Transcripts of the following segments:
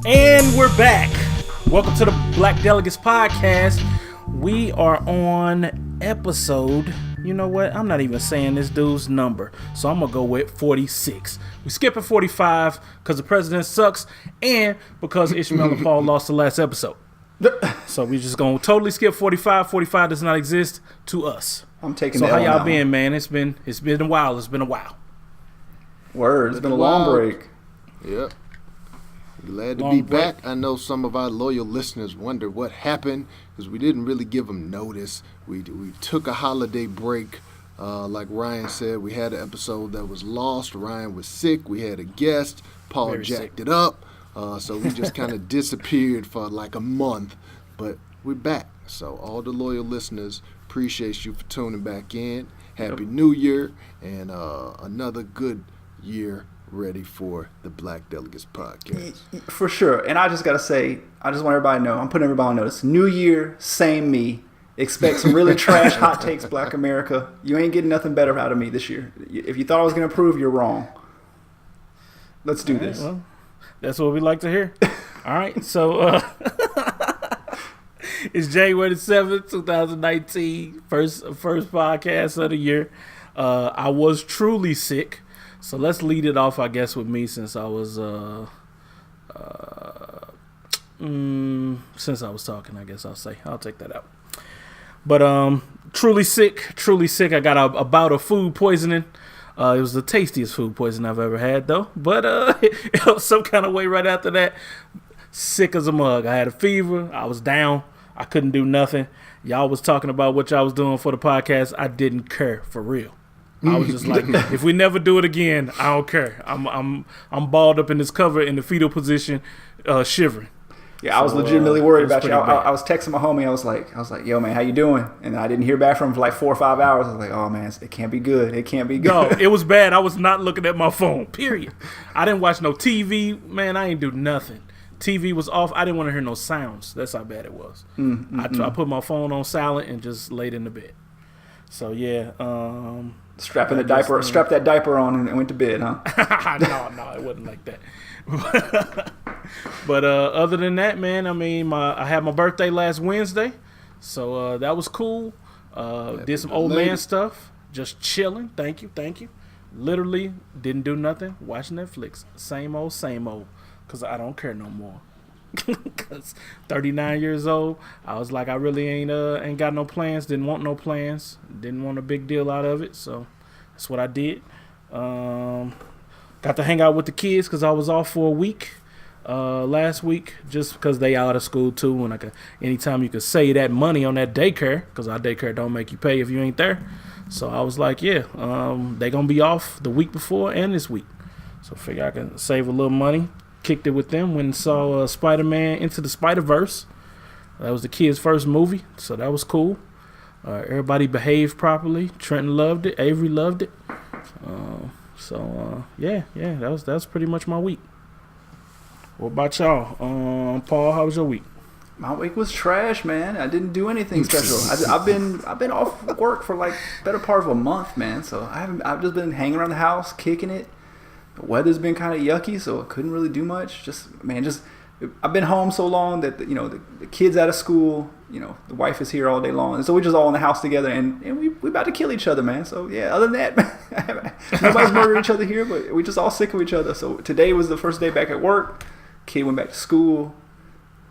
And we're back. Welcome to the Black Delegates podcast. We are on episode, you know what? I'm not even saying this dude's number, so I'm going to go with 46. We skipping 45 because the president sucks and because Ishmael and Paul lost the last episode. So we just going to totally skip 45. 45 does not exist to us. I'm taking So how y'all been, man? It's been a while. It's been a while. Word. It's been a long break. Yep. Glad to be back. I know some of our loyal listeners wonder what happened because we didn't really give them notice. We took a holiday break. Like Ryan said, we had an episode that was lost. Ryan was sick. We had a guest. Paul Very jacked sick. it up. So we just kind of disappeared for like a month. But we're back. So all the loyal listeners, appreciate you for tuning back in. Happy New Year and another good year ready for the Black Delegates podcast. For sure. And I just got to say, I just want everybody to know, I'm putting everybody on notice. New year, same me. Expect some really trash hot takes, Black America. You ain't getting nothing better out of me this year. If you thought I was going to improve, you're wrong. Let's do this. Well, that's what we like to hear. All right. So it's January the 7th, 2019. First podcast of the year. I was truly sick. So let's lead it off, I guess, with me since I was talking. I guess I'll take that out. But truly sick. I got a bout of food poisoning. It was the tastiest food poisoning I've ever had, though. But it was some kind of way right after that. Sick as a mug. I had a fever. I was down. I couldn't do nothing. Y'all was talking about what y'all was doing for the podcast. I didn't care, for real. I was just like, if we never do it again, I don't care. I'm balled up in this cover in the fetal position, shivering. Yeah, I was legitimately worried about you. I was texting my homie. I was like, yo, man, how you doing? And I didn't hear back from him for like 4 or 5 hours. I was like, oh, man, it can't be good. It can't be good. No, it was bad. I was not looking at my phone, period. I didn't watch no TV. Man, I ain't do nothing. TV was off. I didn't want to hear no sounds. That's how bad it was. I put my phone on silent and just laid in the bed. So, yeah. Strap that diaper on and went to bed, huh? No, it wasn't like that. But other than that, man, I mean, I had my birthday last Wednesday, so that was cool. Did some old man stuff, just chilling. Thank you. Literally didn't do nothing. Watching Netflix. Same old, because I don't care no more. Because 39 years old, I was like, I really ain't got no plans. Didn't want no plans. Didn't want a big deal out of it. So that's what I did. Got to hang out with the kids because I was off for a week last week, just because they out of school too. And anytime you could save that money on that daycare, because our daycare don't make you pay if you ain't there. So I was like, yeah, they gonna be off the week before and this week. So I figure I can save a little money. Kicked it with them when and saw Spider-Man Into the Spider-Verse. That was the kids' first movie, so that was cool. Everybody behaved properly. Trenton loved it. Avery loved it. Yeah, that was pretty much my week. What about y'all? Paul, how was your week? My week was trash, man. I didn't do anything special. I've been off work for like better part of a month, man. So I've just been hanging around the house, kicking it. The weather's been kind of yucky, so I couldn't really do much. I've been home so long that the kids out of school, the wife is here all day long, and so we're just all in the house together, and we about to kill each other, man. So yeah, other than that, nobody's murdering each other here, but we just all sick of each other. So today was the first day back at work. Kid went back to school,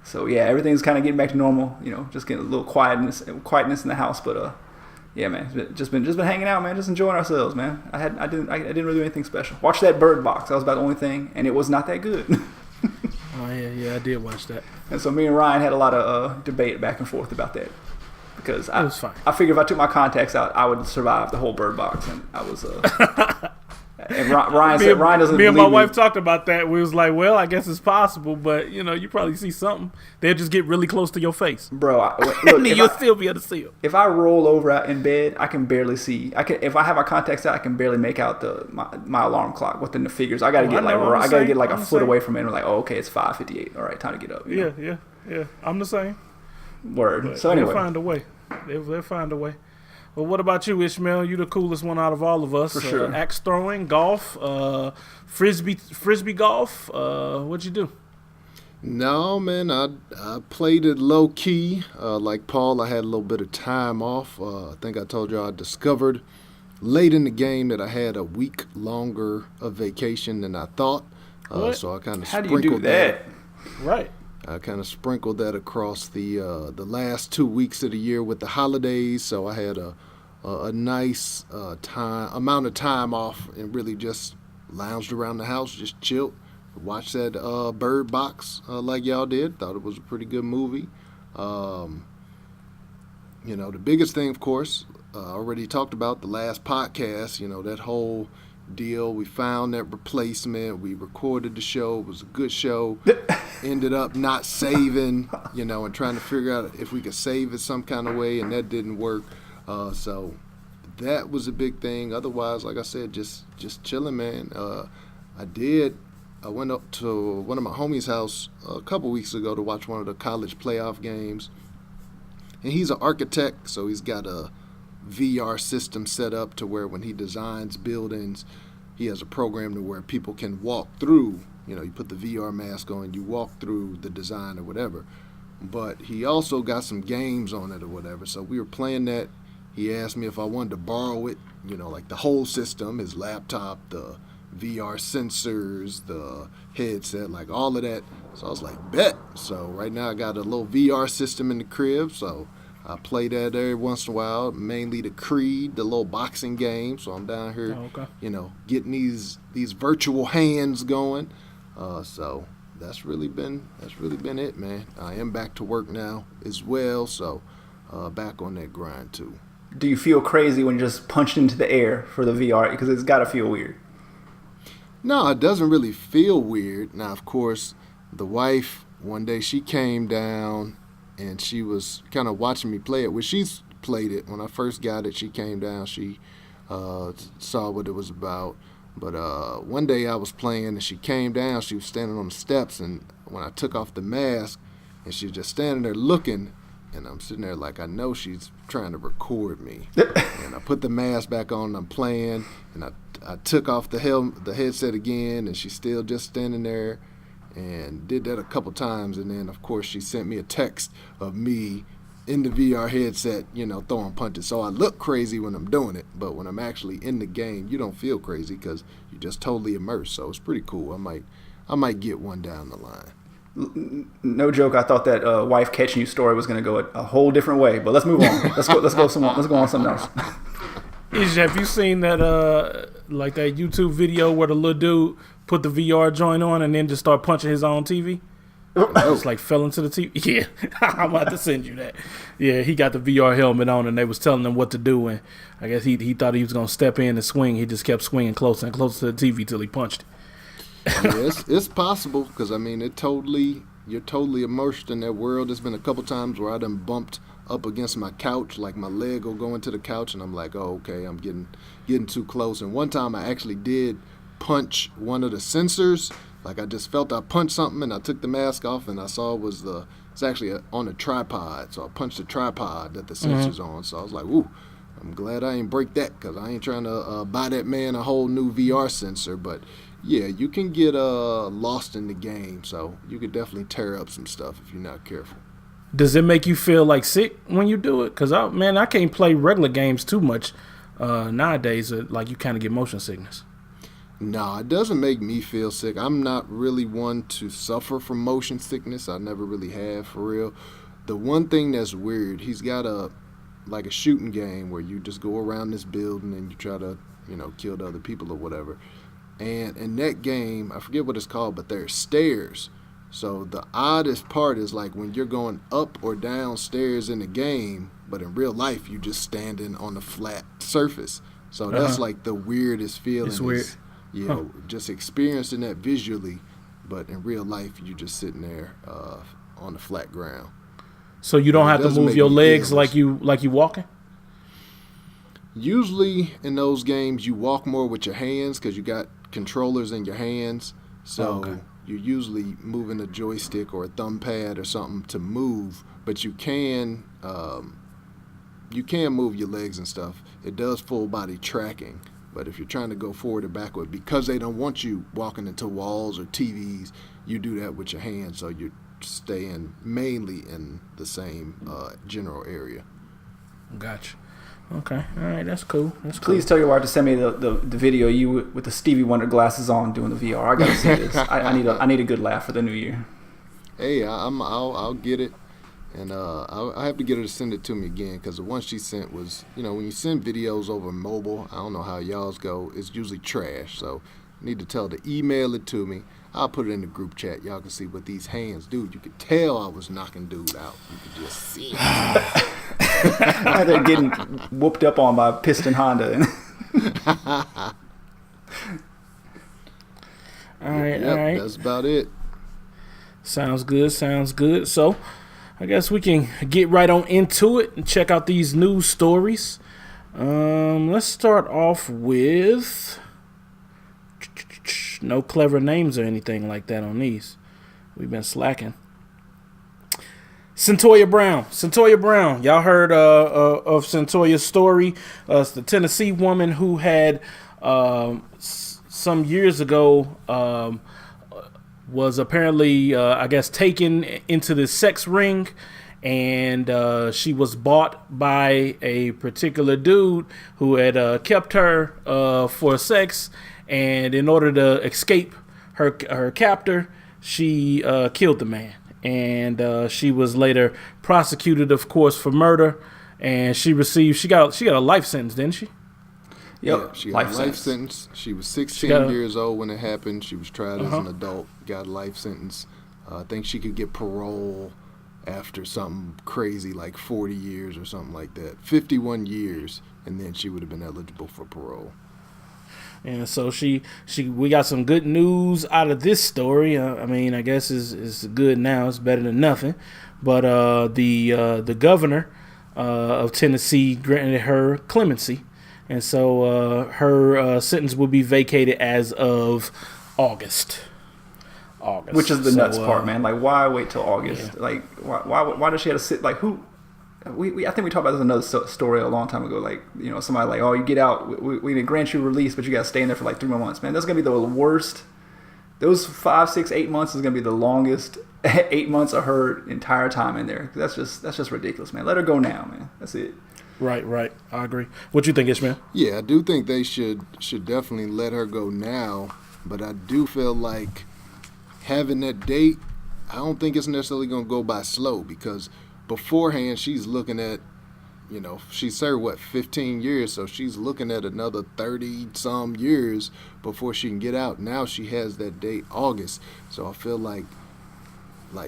so yeah, everything's kind of getting back to normal. Just getting a little quietness in the house, but yeah, man, just been hanging out, man, just enjoying ourselves, man. I didn't really do anything special. Watched that Bird Box. That was about the only thing, and it was not that good. Oh yeah, I did watch that. And so me and Ryan had a lot of debate back and forth about that, because it was fine. I figured if I took my contacts out, I would survive the whole Bird Box, and I was. And Ryan said Ryan doesn't. Me and my wife talked about that. We was like, well, I guess it's possible, but you probably see something. They'll just get really close to your face, bro. Look, and then you'll still be able to see them. If I roll over out in bed, I can barely see. If I have my contacts out, I can barely make out my alarm clock within the figures. I gotta get like a foot away from it. And like, oh, okay, it's 5:58. All right, time to get up. Yeah. I'm the same. Word. But so anyway, they'll find a way. They'll find a way. Well, what about you, Ishmael? You the coolest one out of all of us. For sure. Axe throwing, golf, frisbee golf. What'd you do? No, man, I played it low key. Like Paul, I had a little bit of time off. I think I told you I discovered late in the game that I had a week longer of vacation than I thought. So I kind of How do you do sprinkled that? Right. I kind of sprinkled that across the last 2 weeks of the year with the holidays. So I had a nice amount of time off and really just lounged around the house, just chilled, watched that Bird Box like y'all did. Thought it was a pretty good movie. The biggest thing, of course, already talked about the last podcast. That whole deal. We found that replacement. We recorded the show. It was a good show. Ended up not saving, and trying to figure out if we could save it some kind of way, and that didn't work. So that was a big thing. Otherwise, like I said, just chilling, man. I went up to one of my homies' house a couple weeks ago to watch one of the college playoff games. And he's an architect, so he's got a VR system set up to where when he designs buildings, he has a program to where people can walk through. You put the VR mask on, you walk through the design or whatever. But he also got some games on it or whatever. So we were playing that. He asked me if I wanted to borrow it, like the whole system, his laptop, the VR sensors, the headset, like all of that. So I was like, bet. So right now I got a little VR system in the crib. So I play that every once in a while, mainly the Creed, the little boxing game. So I'm down here, getting these virtual hands going. So that's really been it, man. I am back to work now as well, so back on that grind too. Do you feel crazy when you're just punched into the air for the VR? Because it's got to feel weird. No, it doesn't really feel weird. Now, of course, the wife, one day she came down and she was kind of watching me play it. When she's played it, when I first got it, she came down, she saw what it was about. But one day I was playing and she came down, she was standing on the steps, and when I took off the mask and she was just standing there looking, and I'm sitting there like I know she's trying to record me. And I put the mask back on and I'm playing, and I took off the headset again, and she's still just standing there, and did that a couple times. And then, of course, she sent me a text of me in the VR headset, throwing punches. So I look crazy when I'm doing it, but when I'm actually in the game, you don't feel crazy because you're just totally immersed. So it's pretty cool. I might get one down the line. No joke. I thought that wife catching you story was going to go a whole different way, but let's move on. Let's go on something else. Have you seen that like that YouTube video where the little dude put the VR joint on and then just start punching his own TV? Just like fell into the TV. Yeah, I'm about to send you that. Yeah, he got the VR helmet on and they was telling him what to do, and I guess he thought he was gonna step in and swing. He just kept swinging closer and closer to the TV till he punched it. Yeah, it's possible because you're totally immersed in that world. There's been a couple times where I done bumped up against my couch, like my leg will go into the couch, and I'm like, oh, okay, I'm getting too close. And one time I actually did punch one of the sensors. Like I just felt I punched something, and I took the mask off, and I saw it's actually on a tripod. So I punched the tripod that the sensor's on. So I was like, ooh, I'm glad I ain't break that because I ain't trying to buy that man a whole new VR sensor. But yeah, you can get lost in the game, so you could definitely tear up some stuff if you're not careful. Does it make you feel like sick when you do it? Because I can't play regular games too much nowadays. Like you kind of get motion sickness. No, it doesn't make me feel sick. I'm not really one to suffer from motion sickness. I never really have, for real. The one thing that's weird, he's got a shooting game where you just go around this building and you try to, kill the other people or whatever. And in that game, I forget what it's called, but there's stairs. So the oddest part is like when you're going up or down stairs in the game, but in real life, you just standing on a flat surface. So that's like the weirdest feeling. It's weird. Just experiencing that visually, but in real life, you're just sitting there on the flat ground. So you don't have to move your legs like you walking? Usually in those games, you walk more with your hands because you got controllers in your hands. So you're usually moving a joystick or a thumb pad or something to move, but you can move your legs and stuff. It does full body tracking, But if you're trying to go forward or backward, because they don't want you walking into walls or TVs, you do that with your hands, so you're staying mainly in the same general area. Gotcha. Okay, all right, that's cool. Please tell your wife to send me the video of you with the Stevie Wonder glasses on doing the VR. I gotta see this. I need a good laugh for the new year. Hey, I'll get it, and I have to get her to send it to me again, because the one she sent was, when you send videos over mobile, I don't know how y'all's go, it's usually trash. So I need to tell her to email it to me. I'll put it in the group chat. Y'all can see what these hands do. You could tell I was knocking dude out. You could just see it. They're getting whooped up on by Piston Honda. All right. That's about it. Sounds good. So I guess we can get right on into it and check out these news stories. Let's start off with no clever names or anything like that on these. We've been slacking. Cyntoia Brown. Y'all heard of Cyntoia's story? It's the Tennessee woman who had some years ago was apparently, I guess, taken into this sex ring, and she was bought by a particular dude who had kept her for sex, and in order to escape her captor, she killed the man. And she was later prosecuted, of course, for murder, and she got a life sentence, didn't she? Yep, yeah, she got a life sentence. She was 16 years old when it happened. She was tried as an adult, got a life sentence. I think she could get parole after something crazy like 40 years or something like that. 51 years, and then she would have been eligible for parole. And so we got some good news out of this story. I guess it's good now. It's better than nothing. But the governor of Tennessee granted her clemency, and so her sentence will be vacated as of August. Which is the nuts part, man. Like, why wait till August? Yeah. Like, why does she have to sit? Like, who? I think we talked about this in another story a long time ago. Like, somebody like, oh, you get out, we grant you release, but you got to stay in there for like 3 more months. Man, that's gonna be the worst. Those 5, 6, 8 months is gonna be the longest 8 months of her entire time in there. That's just ridiculous, man. Let her go now, man. That's it. Right. I agree. What you think, Ishmael? Yeah, I do think they should definitely let her go now, but I do feel like having that date, I don't think it's necessarily gonna go by slow, because beforehand, she's looking at, she served, 15 years, so she's looking at another 30-some years before she can get out. Now she has that date, August, so I feel like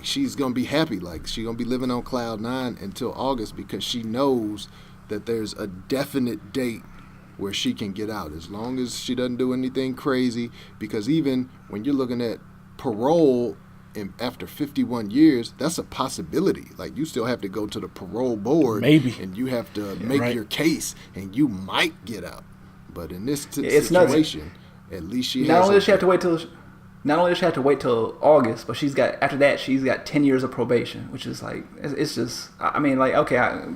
she's going to be happy. Like, she's going to be living on cloud 9 until August, because she knows that there's a definite date where she can get out, as long as she doesn't do anything crazy, because even when you're looking at parole, and after 51 years, that's a possibility. Like, you still have to go to the parole board, maybe, and you have to make your case, and you might get out. But in this situation, at least she not only does she have to wait till August, but after that she's got 10 years of probation, which is like, it's just, I mean, like, okay, I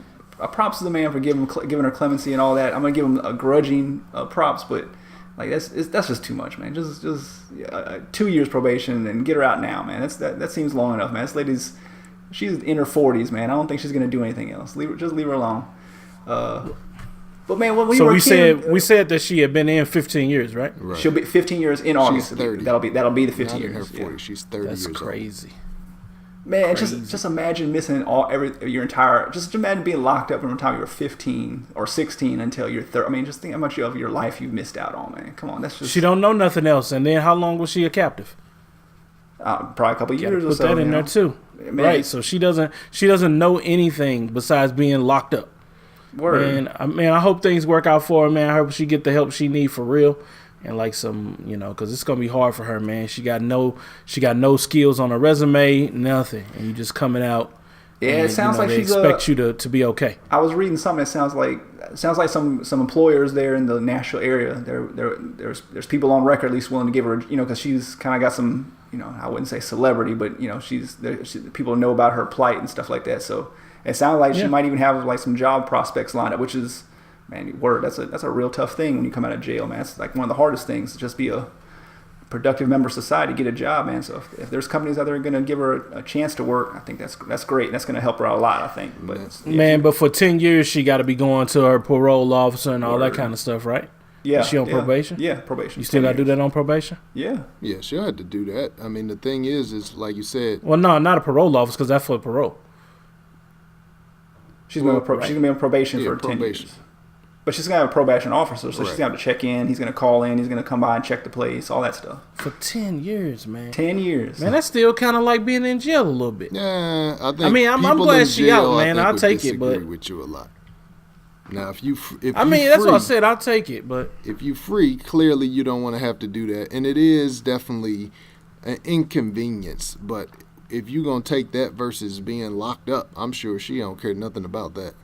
props to the man for giving her clemency and all that. I'm gonna give him a grudging props, but like, that's just too much, man. Just 2 years probation and get her out now, man. That seems long enough, man. This she's in her 40s, man. I don't think she's gonna do anything else. Just leave her alone. But man, when we said that she had been in 15 years, right? She'll be 15 years in August. She's 30. That'll be the 15 Not years. In her 40s. She's 30 That's years crazy. old. Man, just imagine missing your entire. Just imagine being locked up from the time you were 15 or 16 until you're 30. I mean, just think how much of your life you've missed out on, man. Come on, that's just. She don't know nothing else. And then how long was she a captive? Probably a couple years or so. Put that in there too, man. Right? So she doesn't know anything besides being locked up. Word. And I hope things work out for her, man. I hope she get the help she need for real. And like some, because it's gonna be hard for her, man. She got no skills on her resume, nothing, and you just coming out. Yeah, it sounds like they she's expect you to be okay. I was reading something that sounds like some employers there in the Nashville area. There's people on record at least willing to give her, because she's kind of got some, I wouldn't say celebrity, but people know about her plight and stuff like that. So it sounds like she might even have like some job prospects lined up, which is man, word. That's a real tough thing when you come out of jail, man. It's like one of the hardest things to just be a productive member of society, get a job, man. So if there's companies out there going to give her a chance to work, I think that's great. That's going to help her out a lot, I think. But but for 10 years, she got to be going to her parole officer and all that kind of stuff, right? Yeah. Is she on probation? Yeah, probation. You still got to do that on probation? Yeah. Yeah, she'll have to do that. I mean, the thing is like you said. Well, no, not a parole officer because that's for parole. She's going to be on probation for 10 years. But she's going to have a probation officer, so she's going to have to check in. He's going to call in. He's going to come by and check the place, all that stuff. For 10 years, man. 10 years. Man, that's still kind of like being in jail a little bit. Yeah, I think. I mean, I'm glad she out, man. I'll take it, but. I with you a lot. Now, if that's what I said. I'll take it, but. If you free, clearly you don't want to have to do that. And it is definitely an inconvenience. But if you're going to take that versus being locked up, I'm sure she don't care nothing about that.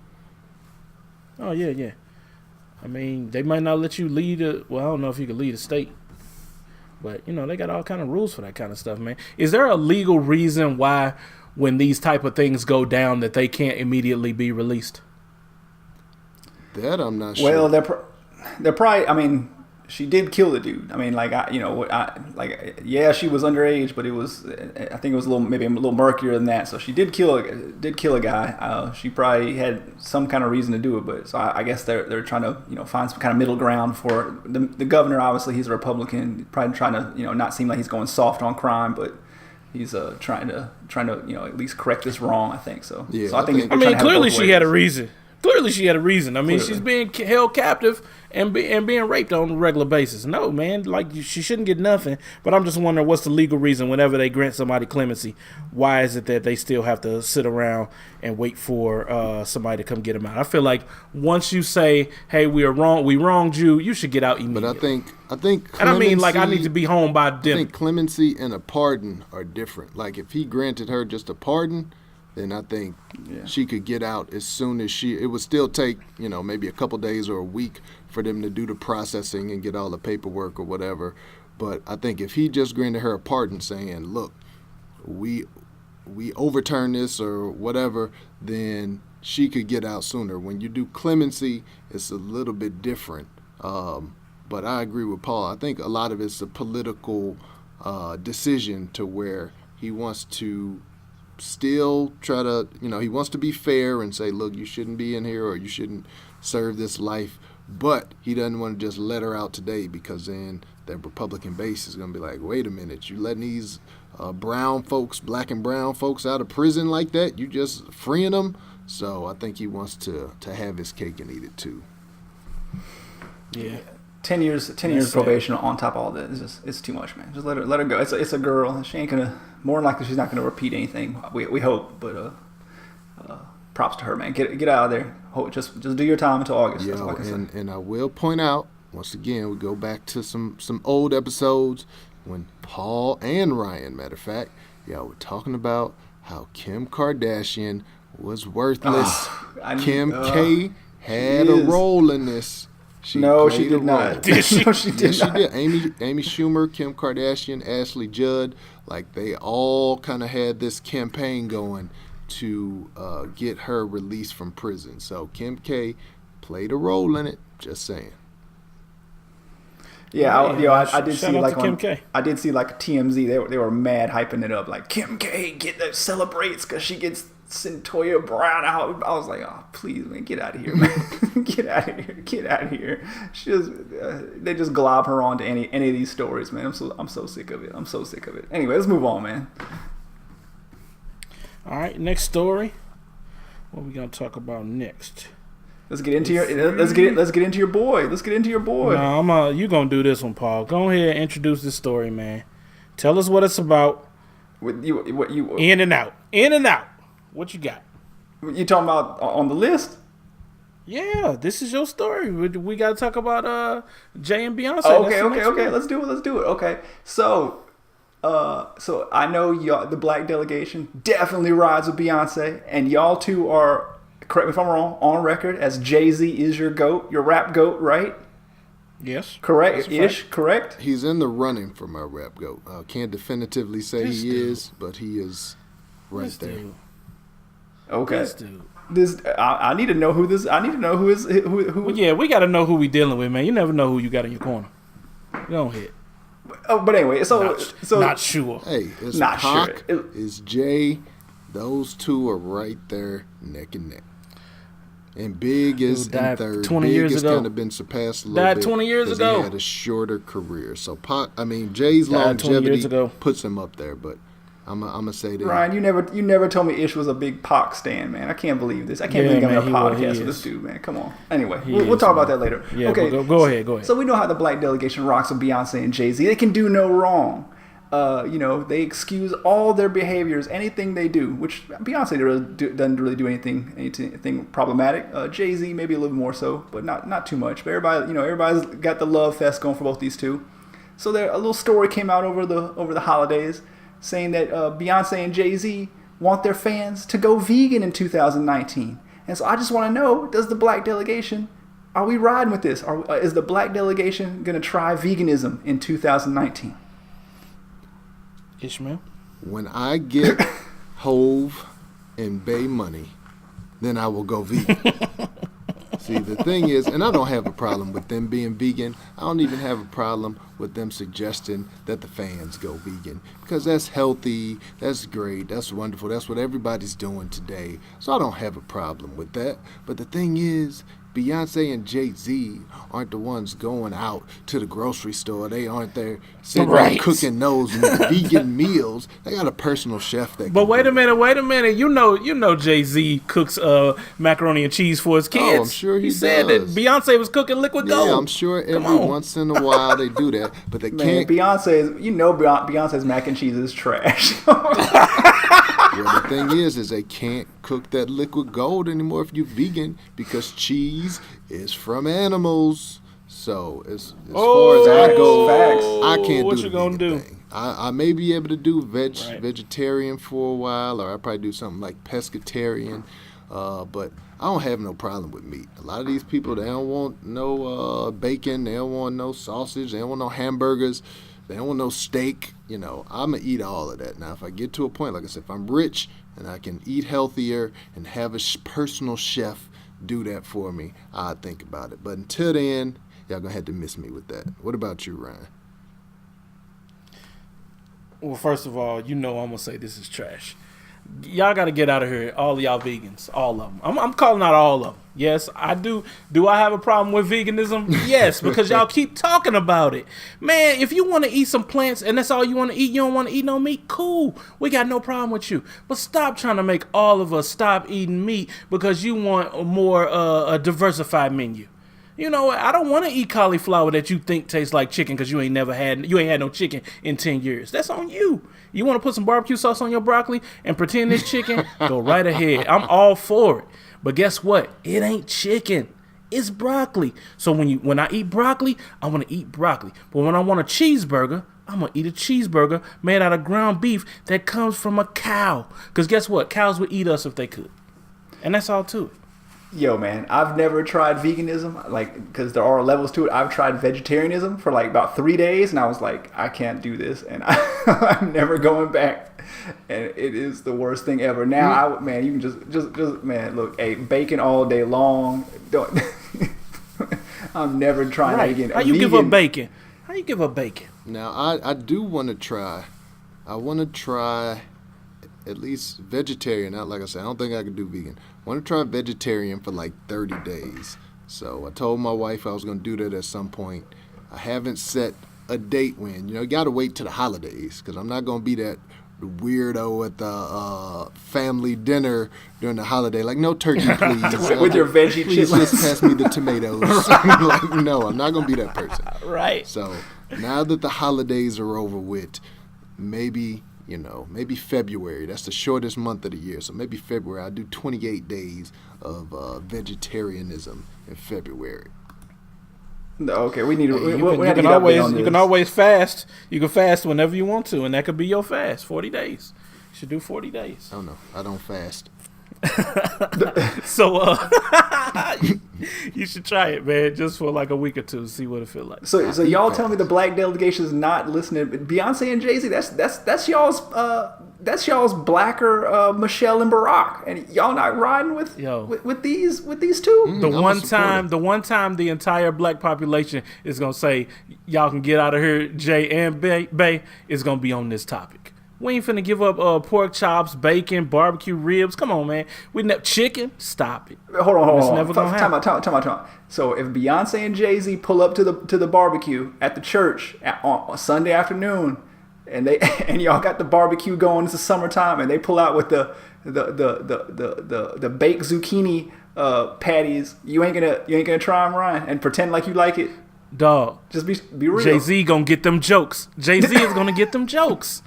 Oh, yeah. I mean, they might not let you lead I don't know if you can lead a state. But, they got all kind of rules for that kind of stuff, man. Is there a legal reason why when these type of things go down that they can't immediately be released? That I'm not sure. Well, they're probably, I mean, she did kill the dude. I mean, she was underage, but I think it was maybe a little murkier than that. So she did kill a guy. She probably had some kind of reason to do it, but so I guess they're trying to find some kind of middle ground for the governor. Obviously, he's a Republican, probably trying to not seem like he's going soft on crime, but he's trying to at least correct this wrong. I think so. Yeah, so I think clearly she had a reason. Clearly, she had a reason. I mean, she's being held captive and being raped on a regular basis. No, man, she shouldn't get nothing. But I'm just wondering what's the legal reason whenever they grant somebody clemency, why is it that they still have to sit around and wait for somebody to come get them out? I feel like once you say, "Hey, we wronged you," you should get out immediately. But I think, and I mean, I need to be home by dinner. I think clemency and a pardon are different. Like if he granted her just a pardon, then I think she could get out as soon as it would still take, maybe a couple days or a week for them to do the processing and get all the paperwork or whatever. But I think if he just granted her a pardon saying, look, we overturn this or whatever, then she could get out sooner. When you do clemency, it's a little bit different. But I agree with Paul. I think a lot of it's a political decision to where he wants to still try to, he wants to be fair and say, look, you shouldn't be in here or you shouldn't serve this life. But he doesn't want to just let her out today because then that Republican base is going to be like, wait a minute, you letting these black and brown folks out of prison like that? You just freeing them? So I think he wants to have his cake and eat it too. Yeah. 10 years probation on top of all this. It's too much, man. Just let her go. It's a girl. She ain't gonna. More than likely, she's not gonna repeat anything. We hope, but props to her, man. Get out of there. Just do your time until August. Yeah, that's all I can say. And I will point out once again, we go back to some old episodes when Paul and Ryan, matter of fact, y'all were talking about how Kim Kardashian was worthless. Kim K had a role in this. She did not. Did she? No, she did not. She did. Amy Schumer, Kim Kardashian, Ashley Judd, they all kind of had this campaign going to get her released from prison. So Kim K played a role in it. Just saying. Yeah, I did see I did see TMZ. They were mad hyping it up like Kim K celebrates because she gets Cyntoia Brown out. I was like, oh please, man, get out of here, man. Get out of here. They just glob her onto any of these stories, man. I'm so sick of it. Anyway, let's move on, man. All right, next story. What are we gonna talk about next? Let's get into your boy. No, you gonna do this one, Paul. Go ahead and introduce this story, man. Tell us what it's about. In and out. What you got? You talking about on the list? Yeah, this is your story. We got to talk about Jay and Beyonce. Okay. Let's do it. Okay, so I know y'all, the Black Delegation, definitely rides with Beyonce, and y'all two are, correct me if I'm wrong, on record as Jay-Z is your GOAT, your rap GOAT, right? Yes. Correct-ish, correct? He's in the running for my rap GOAT. Can't definitively say he is, but he is right there. Okay. This dude. I need to know who this. I need to know who is who. Well, yeah, we got to know who we dealing with, man. You never know who you got in your corner. You don't hit. Oh, but anyway, so not sure. Hey, it's not Pac, sure. it's Jay. Those two are right there, neck and neck. And Big is in third. 20 Big years has ago. kind of been surpassed a little Died bit. 20 years 'cause ago. He had a shorter career. So Jay's Died 20 years longevity ago. puts him up there. But I'm gonna say that. Ryan, you never told me Ish was a big Pac stan, man. I can't believe this. I can't believe I'm in a podcast with this dude, man. Come on. Anyway, we'll talk about that later. Yeah, okay, go ahead. So we know how the Black Delegation rocks with Beyonce and Jay-Z. They can do no wrong. They excuse all their behaviors, anything they do, which Beyonce doesn't really do anything problematic. Jay-Z maybe a little more so, but not too much. But everybody's got the love fest going for both these two. So a little story came out over the holidays saying that Beyonce and Jay-Z want their fans to go vegan in 2019. And so I just want to know, does the Black Delegation, are we riding with this? Is the Black Delegation going to try veganism in 2019? Ishmael? When I get Hove and Bay money, then I will go vegan. See, the thing is, and I don't have a problem with them being vegan. I don't even have a problem with them suggesting that the fans go vegan, because that's healthy, that's great, that's wonderful, that's what everybody's doing today. So I don't have a problem with that. But the thing is, Beyonce and Jay-Z aren't the ones going out to the grocery store. They aren't there sitting there cooking those vegan meals. They got a personal chef that. But wait a minute. You know Jay-Z cooks macaroni and cheese for his kids. Oh, I'm sure he said does. that Beyonce was cooking liquid gold. Yeah, I'm sure every once in a while they do that, but they can't. Beyonce's mac and cheese is trash. Well, the thing is they can't cook that liquid gold anymore if you're vegan, because cheese is from animals. So as far as I go, I can't what do you the gonna vegan do? thing. I may be able to do vegetarian for a while, or I probably do something like pescatarian. But I don't have no problem with meat. A lot of these people, they don't want no bacon, they don't want no sausage, they don't want no hamburgers, they don't want no steak. I'm going to eat all of that. Now, if I get to a point, like I said, if I'm rich and I can eat healthier and have a personal chef do that for me, I'll think about it. But until then, y'all going to have to miss me with that. What about you, Ryan? Well, first of all, I'm going to say this is trash. Y'all got to get out of here, all of y'all vegans, all of them. I'm calling out all of them. Yes, I do. Do I have a problem with veganism? Yes, because y'all keep talking about it. Man, if you want to eat some plants and that's all you want to eat, you don't want to eat no meat, cool. We got no problem with you. But stop trying to make all of us stop eating meat because you want a diversified menu. You know what? I don't want to eat cauliflower that you think tastes like chicken because you ain't had no chicken in 10 years. That's on you. You want to put some barbecue sauce on your broccoli and pretend it's chicken? Go right ahead. I'm all for it. But guess what? It ain't chicken. It's broccoli. So when I eat broccoli, I want to eat broccoli. But when I want a cheeseburger, I'm going to eat a cheeseburger made out of ground beef that comes from a cow. Because guess what? Cows would eat us if they could. And that's all to it. Yo, man, I've never tried veganism, because there are levels to it. I've tried vegetarianism for about 3 days, and I was like, I can't do this, and I'm never going back. And it is the worst thing ever. Now, you can just look, hey, bacon all day long. Don't. I'm never trying that again. How you give up bacon? How you give up bacon? Now, I do want to try. I want to try at least vegetarian. Not like I said, I don't think I could do vegan. I want to try vegetarian for 30 days. So I told my wife I was going to do that at some point. I haven't set a date when. You got to wait till the holidays, because I'm not going to be that weirdo at the family dinner during the holiday. No turkey, please. With your veggie please chitlins. Just pass me the tomatoes. No, I'm not going to be that person. Right. So now that the holidays are over with, maybe February. That's the shortest month of the year. So maybe February. I'll do 28 days of vegetarianism in February. Okay, we need to. You can always fast. You can fast whenever you want to, and that could be your fast. 40 days. You should do 40 days. Oh no, I don't fast. So you should try it, man, just for like a week or two, see what it feel like. So y'all tell me the Black Delegation is not listening. Beyonce and Jay-Z, that's y'all's blacker Michelle and Barack, and y'all not riding with these two. The one time the entire black population is gonna say y'all can get out of here, Jay and Bay is gonna be on this topic. We ain't finna give up pork chops, bacon, barbecue ribs. Come on, man. Chicken. Stop it. Hold on. It's never gonna happen. Time out. So if Beyonce and Jay-Z pull up to the barbecue at the church on Sunday afternoon, and y'all got the barbecue going, it's the summertime, and they pull out with the baked zucchini patties, you ain't gonna try them, Ryan, and pretend like you like it. Dog. Just be real. Jay-Z gonna get them jokes. Jay-Z is gonna get them jokes.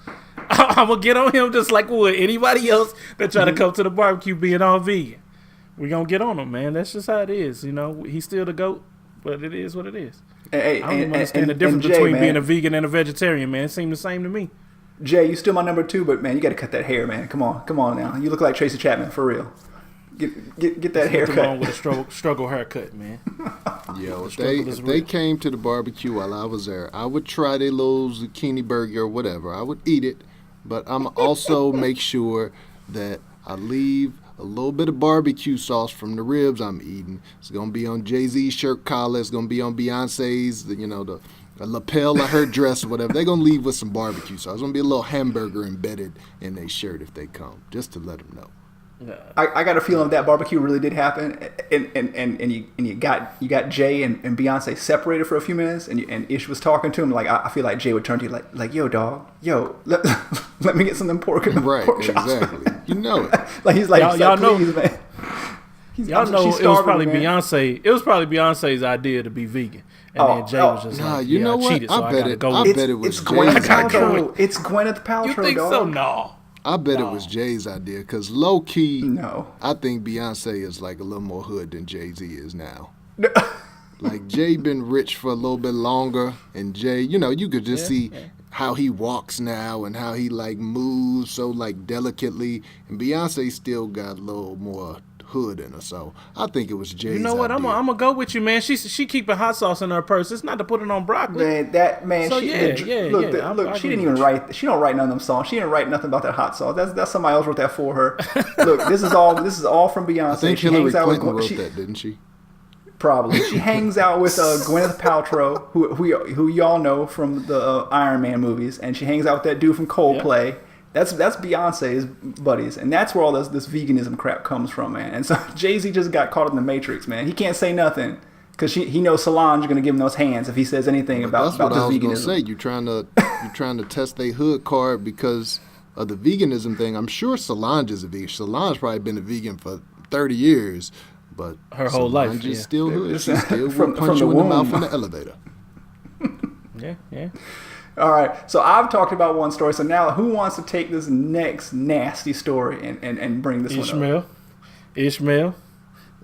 I'm gonna get on him just like would anybody else that try to come to the barbecue being all vegan. We gonna get on him, man. That's just how it is. You know, he's still the GOAT, but it is what it is. I don't even understand the difference between being a vegan and a vegetarian, man. It seemed the same to me. Jay, you still my number 2, but man, you got to cut that hair, man. Come on now. You look like Tracy Chapman for real. Get that haircut. Come on with a struggle haircut, man. Yo, if they came to the barbecue while I was there, I would try their little zucchini burger or whatever. I would eat it, but I'm also make sure that I leave a little bit of barbecue sauce from the ribs I'm eating. It's gonna be on Jay-Z's shirt collar. It's gonna be on Beyonce's, the lapel of her dress or whatever. They're gonna leave with some barbecue sauce. It's gonna be a little hamburger embedded in their shirt if they come, just to let them know. I got a feeling that barbecue really did happen, and you got Jay and Beyonce separated for a few minutes, and Ish was talking to him like I feel like Jay would turn to you like yo dog, let me get some of them pork chops. Exactly. You know it. Like he's like y'all know, please, man. Y'all know it was probably Beyonce. It was probably Beyonce's idea to be vegan, and then Jay was just like, you know what? Cheated, so I bet it was it's Jay's Gwyneth idea. Paltrow. It's Gwyneth Paltrow. You think dog. so? No. I bet it was Jay's idea, because low key, no. I think Beyonce is like a little more hood than Jay-Z is now. Like Jay been rich for a little bit longer, and Jay, you could just see how he walks now and how he like moves so like delicately, and Beyonce still got a little more hood in her. So I think it was Jay's. You know what? idea. I'm gonna go with you, man. She keeping hot sauce in her purse. It's not to put it on broccoli. Man, So, she I she didn't even write. She don't write none of them songs. She didn't write nothing about that hot sauce. That's somebody else wrote that for her. Look, this is all from Beyonce. I think Hillary Clinton wrote that, didn't she? Probably. She hangs out with Gwyneth Paltrow, who y'all know from the Iron Man movies, and she hangs out with that dude from Coldplay. Yeah. That's Beyonce's buddies, and that's where all this veganism crap comes from, man. And so Jay-Z just got caught in the Matrix, man. He can't say nothing because he knows Solange is going to give him those hands if he says anything about this veganism. That's what I was going to say. You trying to test their hood card because of the veganism thing. I'm sure Solange is a vegan. Solange's probably been a vegan for 30 years, but her whole life. Solange is still hood. She still will punch you in the mouth in the elevator. Yeah. All right, so I've talked about one story. So now, who wants to take this next nasty story and bring this one up? Ishmael,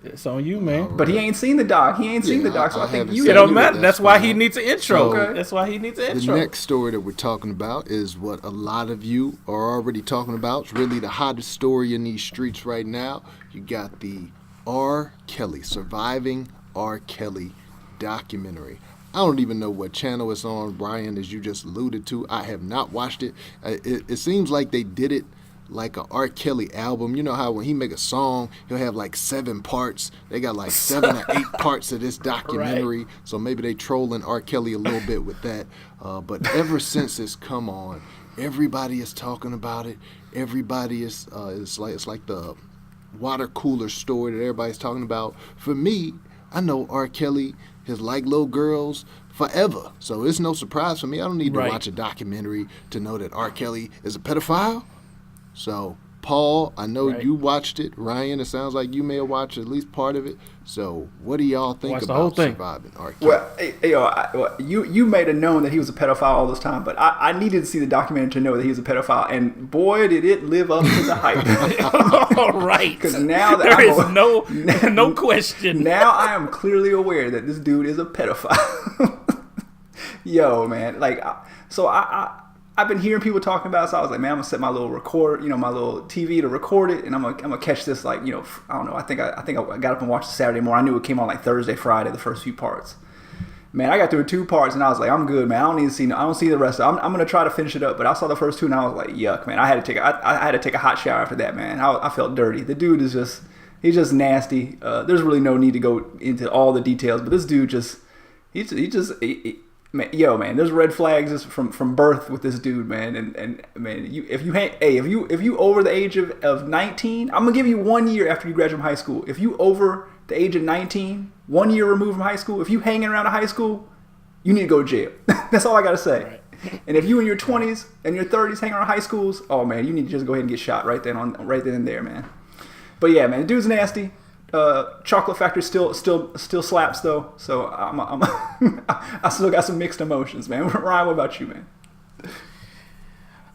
it's on you, man. Right. But he ain't seen the doc. He ain't seen the doc, so I think you. It don't matter. That's why he fine. needs an intro. Okay. That's why he needs an intro. The next story that we're talking about is what a lot of you are already talking about. It's really the hottest story in these streets right now. You got the R. Kelly, Surviving R. Kelly documentary. I don't even know what channel it's on, Brian, as you just alluded to. I have not watched it. It seems like they did it like a R. Kelly album. You know how when he make a song, he'll have like 7 parts. They got like 7 or 8 parts of this documentary. Right. So maybe they trolling R. Kelly a little bit with that. But ever since it's come on, everybody is talking about it. Everybody is it's like the water cooler story that everybody's talking about. For me, I know R. Kelly has liked little girls forever. So it's no surprise for me. I don't need to watch a documentary to know that R. Kelly is a pedophile. So, Paul, I know you watched it. Ryan, it sounds like you may have watched at least part of it. So, what do y'all think about Surviving R. Kelly? Well, you may have known that he was a pedophile all this time, but I needed to see the documentary to know that he was a pedophile, and boy, did it live up to the hype. All right. Because now that there is no question. Now I am clearly aware that this dude is a pedophile. Yo, man, like, so I I've been hearing people talking about it, so I was like, man, I'm gonna set my little my little TV to record it, and I'm gonna catch this, like, I don't know. I think I got up and watched it Saturday morning. I knew it came on like Thursday, Friday, the first few parts. Man, I got through 2 parts, and I was like, I'm good, man. I don't see the rest of it. I'm gonna try to finish it up, but I saw the first 2, and I was like, yuck, man. I had to take a hot shower after that, man. I felt dirty. The dude is he's just nasty. There's really no need to go into all the details, but this dude man, there's red flags just from birth with this dude, man. And man, if you over the age of 19, I'm gonna give you 1 year after you graduate from high school. If you over the age of 19, 1 year removed from high school, if you hanging around a high school, you need to go to jail. That's all I gotta say. Right. And if you in your 20s and your 30s hanging around high schools, oh man, you need to just go ahead and get shot right then and there, man. But yeah, man, the dude's nasty. Chocolate Factory still slaps though, so I still got some mixed emotions, man. Ryan, what about you, man?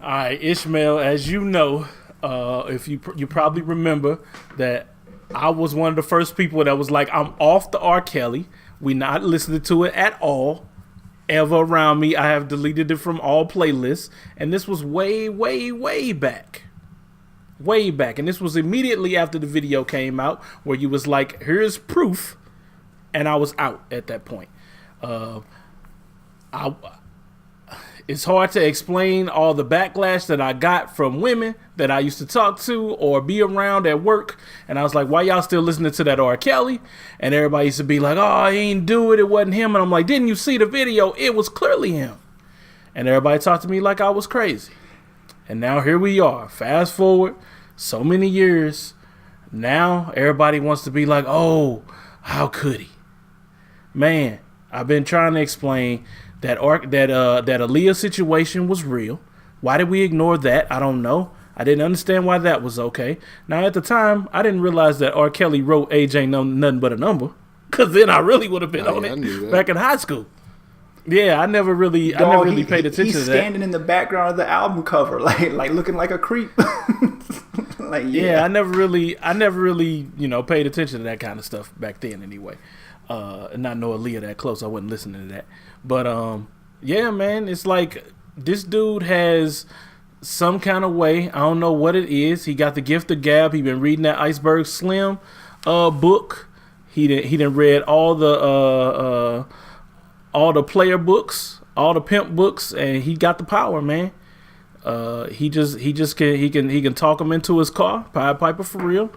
All right, Ishmael, as you know, if you probably remember that I was one of the first people that was like, I'm off the R. Kelly. We not listening to it at all, ever around me. I have deleted it from all playlists, and this was way, way, way back. Way back, and this was immediately after the video came out, where you was like, "Here's proof," and I was out at that point. It's hard to explain all the backlash that I got from women that I used to talk to or be around at work, and I was like, "Why y'all still listening to that R. Kelly?" And everybody used to be like, "Oh, he ain't do it. It wasn't him." And I'm like, "Didn't you see the video? It was clearly him." And everybody talked to me like I was crazy. And now here we are. Fast forward so many years. Now everybody wants to be like, "Oh, how could he?" Man, I've been trying to explain that Aaliyah situation was real. Why did we ignore that? I don't know. I didn't understand why that was okay. Now at the time, I didn't realize that R. Kelly wrote "Age Ain't Nothing But a Number," because then I really would have been on it back in high school. Yeah, I never really paid attention to that. He's standing in the background of the album cover, like looking like a creep. I never really, paid attention to that kind of stuff back then anyway. And not know Aaliyah that close, I wasn't listening to that. But yeah, man, it's like this dude has some kind of way. I don't know what it is. He got the gift of gab. He been reading that Iceberg Slim book. He done read all the player books, all the pimp books, and he got the power, man. He can talk him into his car, Pied Piper for real,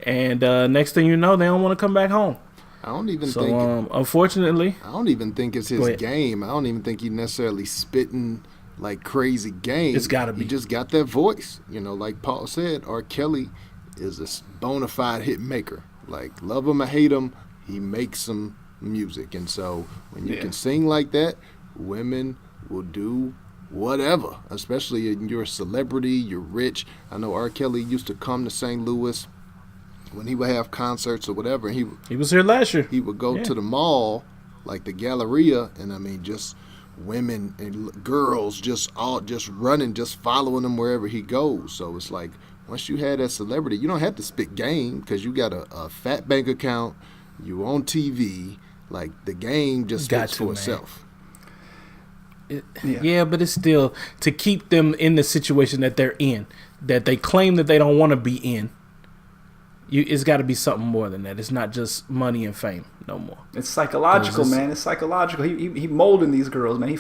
and next thing you know, they don't want to come back home. Unfortunately, I don't even think it's his game. I don't even think he necessarily spitting like crazy game. It's gotta be. He just got that voice, like Paul said. R. Kelly is a bona fide hit maker. Like, love him or hate him, he makes some music, and so when you can sing like that, women will do whatever, especially you're a celebrity, you're rich. I know R. Kelly used to come to St. Louis when he would have concerts or whatever. He was here last year. He would go to the mall, like the Galleria, and I mean, just women and girls just running, just following him wherever he goes. So it's like, once you have that celebrity, you don't have to spit game because you got a fat bank account, you on TV. Like, the game just speaks for itself. Yeah, but it's still to keep them in the situation that they're in, that they claim that they don't want to be in. It's got to be something more than that. It's not just money and fame no more. It's psychological, man. It's psychological. He molding these girls, man. He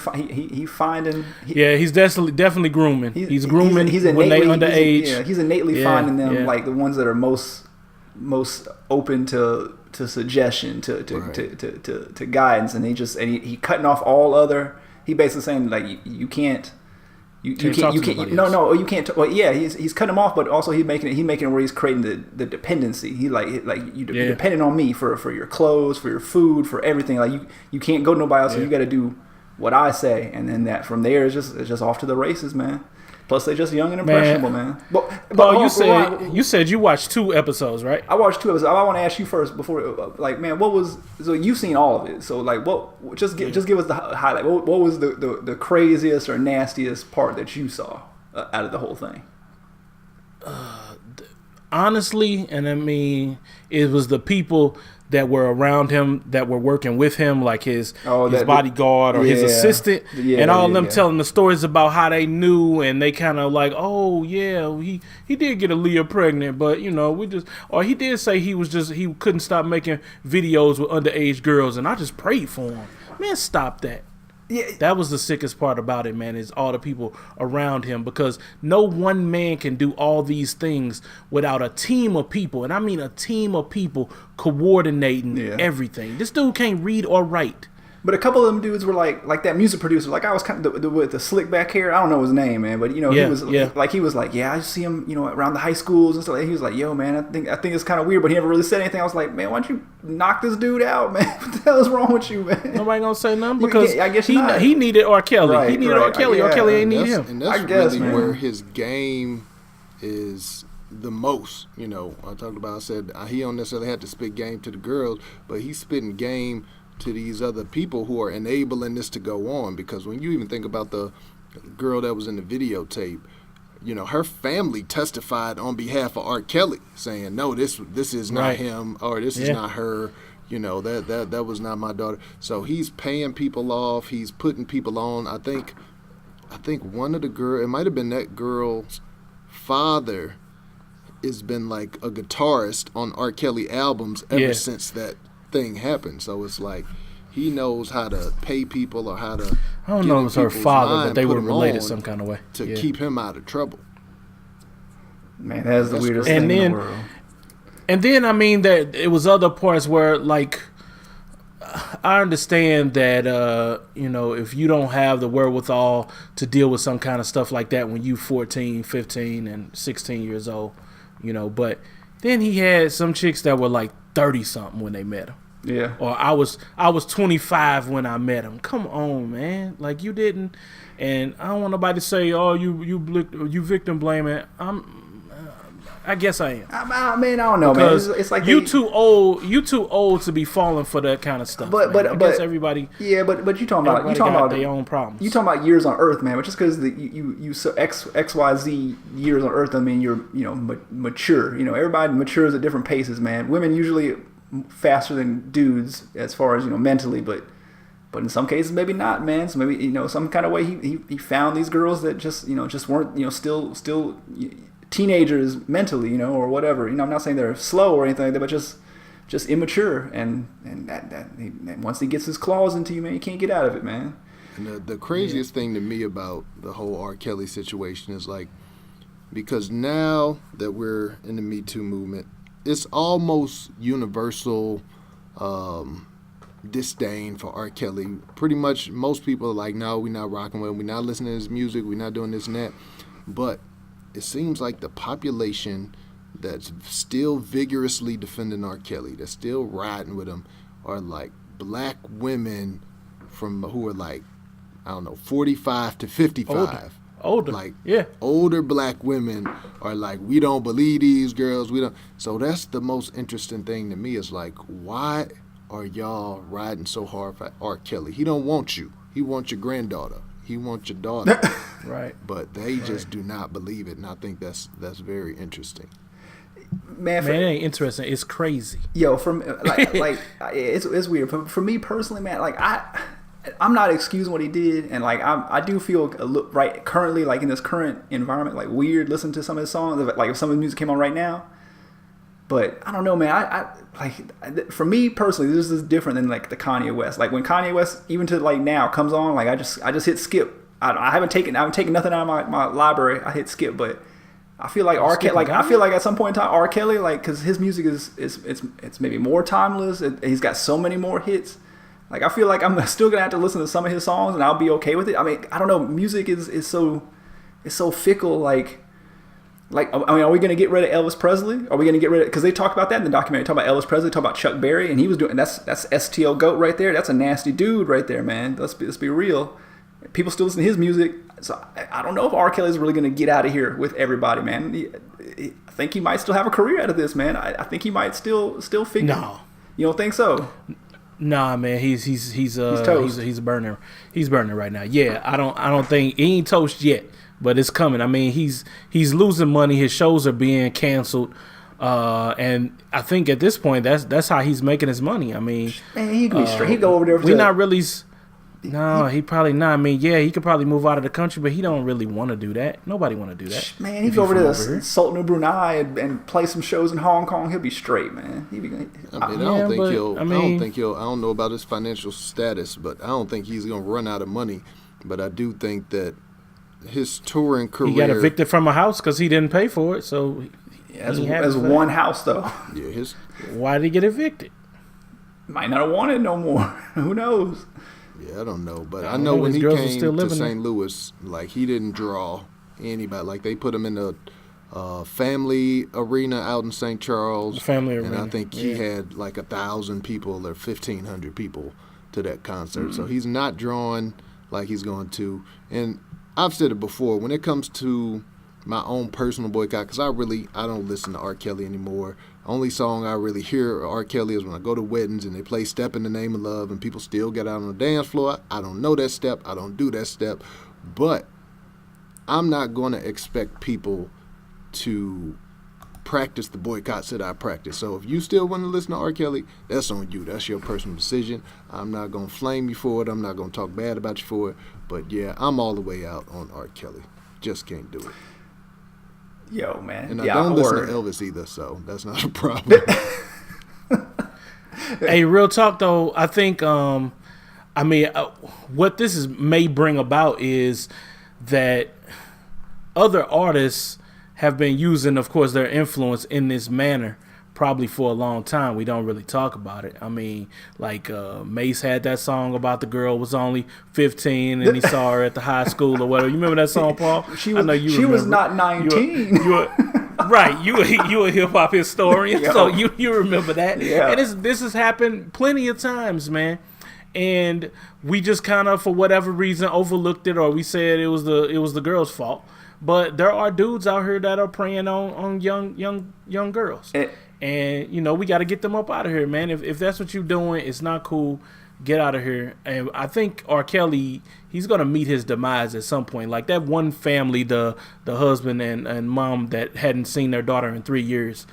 finding. He's definitely grooming. He's grooming when they underage. He's innately finding them like the ones that are most open to suggestion, to guidance, and he cutting off all other. He basically saying, like, you can't. You can't. You can't. Well, yeah, he's cutting them off, but also he's making it where he's creating the dependency. He you're dependent on me for your clothes, for your food, for everything. Like, you can't go to nobody else, so you got to do what I say, and then that from there is just off to the races, man. Plus, they're just young and impressionable, man. But you said you watched 2 episodes, right? I watched 2 episodes. I want to ask you first before, like, man, what was? So you've seen all of it. So, like, what? Just give us the highlight. What was the craziest or nastiest part that you saw out of the whole thing? honestly, and I mean, it was the people that were around him that were working with him, like his bodyguard or his assistant, and all of them telling the stories about how they knew, and they kind of like, oh yeah, he did get Aaliyah pregnant, but you know, or he did say he couldn't stop making videos with underage girls, and I just prayed for him. Man, stop that. Yeah, that was the sickest part about it, man, is all the people around him, because no one man can do all these things without a team of people, and I mean a team of people coordinating everything. This dude can't read or write. But a couple of them dudes were like that music producer. Like I was kind of with the slick back hair. I don't know his name, man. But you know, he was like, yeah, I see him, you know, around the high schools and stuff. He was like, yo, man, I think it's kind of weird. But he never really said anything. I was like, man, why don't you knock this dude out, man? What the hell is wrong with you, man? Nobody gonna say nothing because I guess he needed R. Kelly. Right, he needed R. Kelly. R. Kelly ain't need him. And that's really where his game is the most. You know, I said he don't necessarily have to spit game to the girls, but he's spitting game to these other people who are enabling this to go on. Because when you even think about the girl that was in the videotape, you know, her family testified on behalf of R. Kelly, saying, no, this is not him, or this is not her, you know, that was not my daughter. So he's paying people off, he's putting people on. I think one of the girl, it might have been that girl's father, has been like a guitarist on R. Kelly albums ever since that thing happened. So it's like he knows how to pay people, or how to, I don't know if it's her father, but they were related some kind of way to keep him out of trouble. Man, that's the weirdest thing in the world. And then I mean that it was other parts where, like, I understand that you know, if you don't have the wherewithal to deal with some kind of stuff like that when you 14, 15 and 16 years old, you know, but then he had some chicks that were like 30 something when they met him. Yeah. Or I was 25 when I met him. Come on, man. Like, you didn't. And I don't want nobody to say, oh, you victim blaming. I guess I am. I mean, I don't know, because man. It's like you too old to be falling for that kind of stuff. But I guess everybody. Yeah, but you talking about their own problems. You talking about years on Earth, man. But just because you so XYZ years on Earth, I mean you're mature. You know, everybody matures at different paces, man. Women usually faster than dudes as far as, you know, mentally, but in some cases maybe not, man. So maybe, you know, some kind of way he found these girls that just weren't, you know, still teenagers mentally, you know, or whatever. You know, I'm not saying they're slow or anything like that, but just immature, and that once he gets his claws into you, man, you can't get out of it, man. And the craziest thing to me about the whole R. Kelly situation is, like, because now that we're in the Me Too movement, it's almost universal disdain for R. Kelly. Pretty much most people are like, no, we're not rocking with him, we're not listening to his music, we're not doing this and that. But it seems like the population that's still vigorously defending R. Kelly, that's still riding with him, are like black women who are like, I don't know, 45 to 55. Older. Like, older black women are like, we don't believe these girls. We don't. So that's the most interesting thing to me, is like, why are y'all riding so hard for R. Kelly? He don't want you. He wants your granddaughter. He wants your daughter. Right. But they just do not believe it, and I think that's very interesting. Man, it ain't interesting. It's crazy. Yo, from like it's weird. For me personally, man, like I'm not excusing what he did, and like I do feel right currently, like in this current environment, like weird listening to some of his songs, like if some of the music came on right now. But I don't know, man. I like, for me personally, this is different than like the Kanye West. Like when Kanye West, even to like now, comes on, like I just hit skip. I haven't taken nothing out of my library. I hit skip, but I feel like R. Kelly, like I feel like at some point in time, R. Kelly, like, because his music is it's maybe more timeless. He's got so many more hits. Like I feel like I'm still gonna have to listen to some of his songs, and I'll be okay with it. I mean, I don't know. Music is so fickle. Like, I mean, are we gonna get rid of Elvis Presley? Are we gonna get rid of? Because they talk about that in the documentary. Talk about Elvis Presley. Talk about Chuck Berry, and he was doing. That's STL Goat right there. That's a nasty dude right there, man. Let's be real. People still listen to his music. So I don't know if R. Kelly's really gonna get out of here with everybody, man. I think he might still have a career out of this, man. I think he might still figure. No, you don't think so? Nah, man, he's burning. He's burning right now. Yeah, I don't think he ain't toast yet, but it's coming. I mean, he's losing money. His shows are being canceled. And I think at this point, that's how he's making his money. I mean, man, he could be straight. He'd go over there. We're not really. No, he probably not. I mean, yeah, he could probably move out of the country, but he don't really want to do that. Nobody want to do that. Man, he'd go over to Sultan of Brunei and play some shows in Hong Kong. He'll be straight, man. I don't know about his financial status, but I don't think he's gonna run out of money. But I do think that his touring career. He got evicted from a house because he didn't pay for it. So as one house though. Yeah, why did he get evicted? Might not have wanted no more. Who knows? Yeah, I don't know, but I know when he came to St. Louis, like he didn't draw anybody. Like they put him in the family arena out in St. Charles, and I think he had like 1,000 people or 1,500 people to that concert. So he's not drawing like he's going to. And I've said it before, when it comes to my own personal boycott, because I don't listen to R. Kelly anymore. Only song I really hear R. Kelly is when I go to weddings and they play Step in the Name of Love and people still get out on the dance floor. I don't know that step. I don't do that step. But I'm not going to expect people to practice the boycotts that I practice. So if you still want to listen to R. Kelly, that's on you. That's your personal decision. I'm not going to flame you for it. I'm not going to talk bad about you for it. But yeah, I'm all the way out on R. Kelly. Just can't do it. Yo, man. And I don't listen to Elvis either, so that's not a problem. Hey, real talk though, I think what this may bring about is that other artists have been using, of course, their influence in this manner probably for a long time. We don't really talk about it. I mean, like Mace had that song about the girl was only 15 and he saw her at the high school or whatever. You remember that song, Paul? She was not 19. Right, you a hip hop historian, so you remember that. Yeah. And this has happened plenty of times, man. And we just kind of, for whatever reason, overlooked it, or we said it was the girl's fault. But there are dudes out here that are preying on young girls. And, you know, we got to get them up out of here, man. If that's what you're doing, it's not cool. Get out of here. And I think R. Kelly, he's going to meet his demise at some point. Like that one family, the husband and mom that hadn't seen their daughter in 3 years,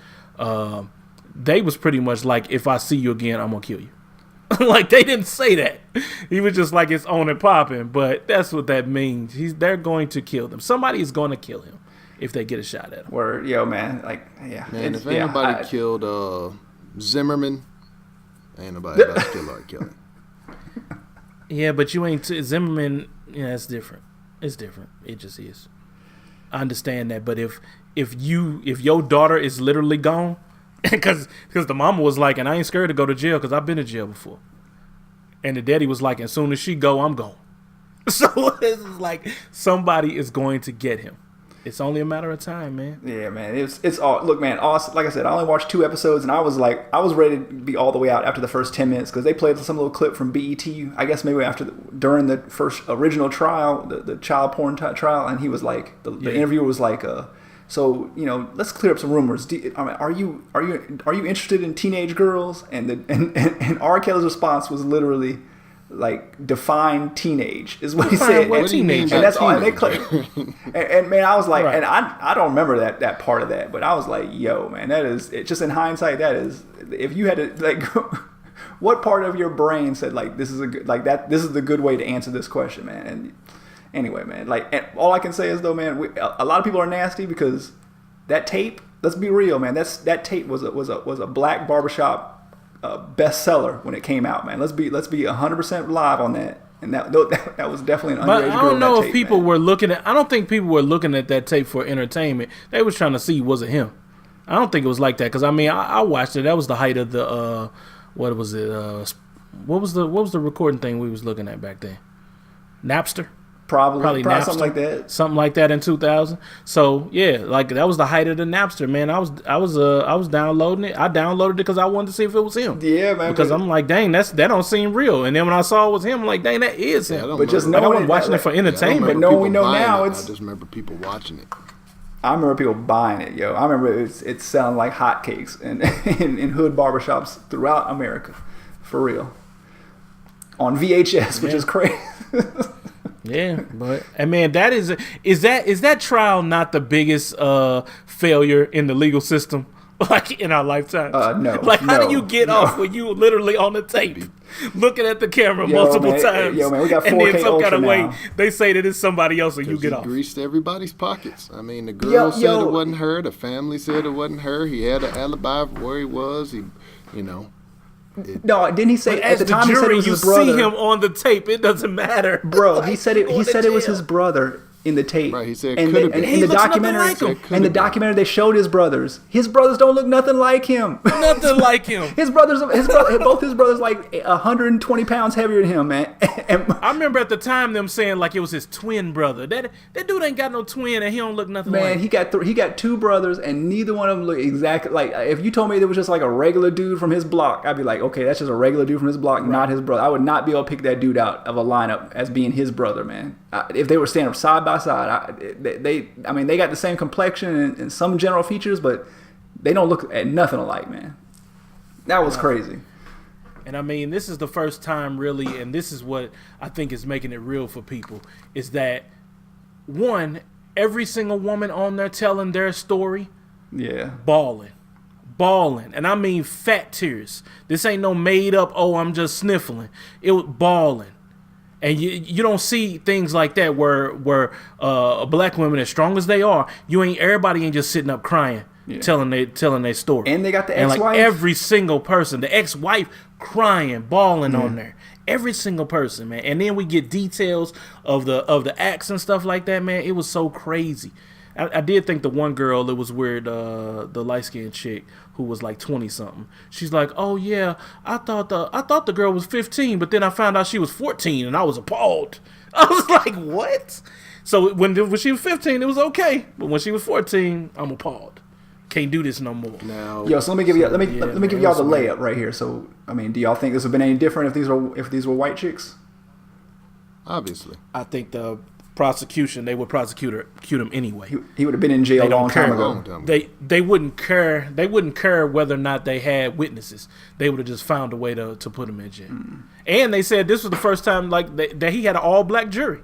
they was pretty much like, if I see you again, I'm going to kill you. Like, they didn't say that. He was just like, it's on and popping. But that's what that means. They're going to kill them. Somebody is going to kill him if they get a shot at him. Word, yo, man. Like, yeah. Man, if anybody killed Zimmerman, ain't nobody about to kill R. Kelly. Yeah, but you ain't Zimmerman. Yeah, it's different. It's different. It just is. I understand that, but if your daughter is literally gone, because the mama was like, and I ain't scared to go to jail because I've been to jail before, and the daddy was like, as soon as she go, I'm gone. So it's like somebody is going to get him. It's only a matter of time, man. Yeah, man. It's all. Look, man. Awesome. Like I said, I only watched 2 episodes, and I was ready to be all the way out after the first 10 minutes because they played some little clip from BET. I guess maybe during the first original trial, the child porn trial, and he was like, the interviewer was like, so you know, let's clear up some rumors. Are you interested in teenage girls? And R. Kelly's response was literally, like, define teenage is what he said. What teenage? And that's all. And and man, I was like, right. And I don't remember that part of that, but I was like, yo, man, that is it. Just in hindsight, that is, if you had to like, what part of your brain said like this is a good this is the good way to answer this question, man? And anyway, man, like, and all I can say is though, man, a lot of people are nasty because that tape. Let's be real, man. That tape was a black barbershop bestseller when it came out, man. Let's be 100% live on that. And that was definitely an underage girl. But I don't know if tape, people man. were looking at. I don't think people were looking at that tape for entertainment. They was trying to see, was it him? I don't think it was like that because I mean I watched it. That was the height of the what was it? What was the recording thing we was looking at back then? Napster. Probably Napster, something like that. Something like that in 2000. So yeah, like that was the height of the Napster, man. I was downloading it. I downloaded it because I wanted to see if it was him. Yeah, man. Because I'm like, dang, that don't seem real. And then when I saw it was him, I'm like, dang, that is him. But just knowing I wasn't watching it for entertainment. But knowing we know now, I just remember people watching it. I remember people buying it, yo. I remember it's selling like hotcakes in hood barbershops throughout America, for real. On VHS, which is crazy. Yeah, but and man, is that trial not the biggest failure in the legal system Like in our lifetime? No. Like how no, do you get off when you literally on the tape, looking at the camera multiple times? Yo, man, we got 4K and then some Ultra kind of now. way they say that it's somebody else and you get off. Greased everybody's pockets. I mean, the girl said it wasn't her. The family said it wasn't her. He had an alibi of where he was. He, you know. No, didn't he say But at as the the time he said jury, it was you his brother? see him on the tape. It doesn't matter, Bro, Like, he said it. He going to said it was jail. his brother in the tape. Right, he said and could've they- been. and He in the looks nothing documentary, like him. Could've in the been. documentary, they showed his brothers. His brothers don't look nothing like him. Nothing like him. Both his brothers like 120 pounds heavier than him, man. And I remember at the time them saying like it was his twin brother. That dude ain't got no twin and he don't look nothing man, like him. he got two brothers, and neither one of them look exactly like. If you told me there was just like a regular dude from his block, I'd be like, okay, that's just a regular dude from his block, not his brother. I would not be able to pick that dude out of a lineup as being his brother, man. If they were standing up side by side, they got the same complexion and some general features, but they don't look at nothing alike, man. That was crazy. And I mean, this is the first time really, and this is what I think is making it real for people, is that one, every single woman on there telling their story, Yeah. bawling. And I mean fat tears. This ain't no made up, oh, I'm just sniffling. It was bawling. And you don't see things like that where black women, as strong as they are, everybody ain't just sitting up crying, telling their story. And they got the and ex-wife. like every single person, the ex-wife crying, bawling on there. Every single person, man. And then we get details of the acts and stuff like that, man. It was so crazy. I did think the one girl, it was weird, the light-skinned chick who was like 20-something. She's like, oh, yeah, I thought the girl was 15, but then I found out she was 14, and I was appalled. I was like, what? So when she was 15, it was okay. But when she was 14, I'm appalled. Can't do this no more. Now, Yo, so let me give y'all the weird. layup right here. So, I mean, do y'all think this would have been any different if these were white chicks? obviously. I think the prosecution, they would prosecute him anyway. He would have been in jail a long time ago. They wouldn't care. They wouldn't care whether or not they had witnesses. They would have just found a way to put him in jail. And they said this was the first time like that he had an all black jury.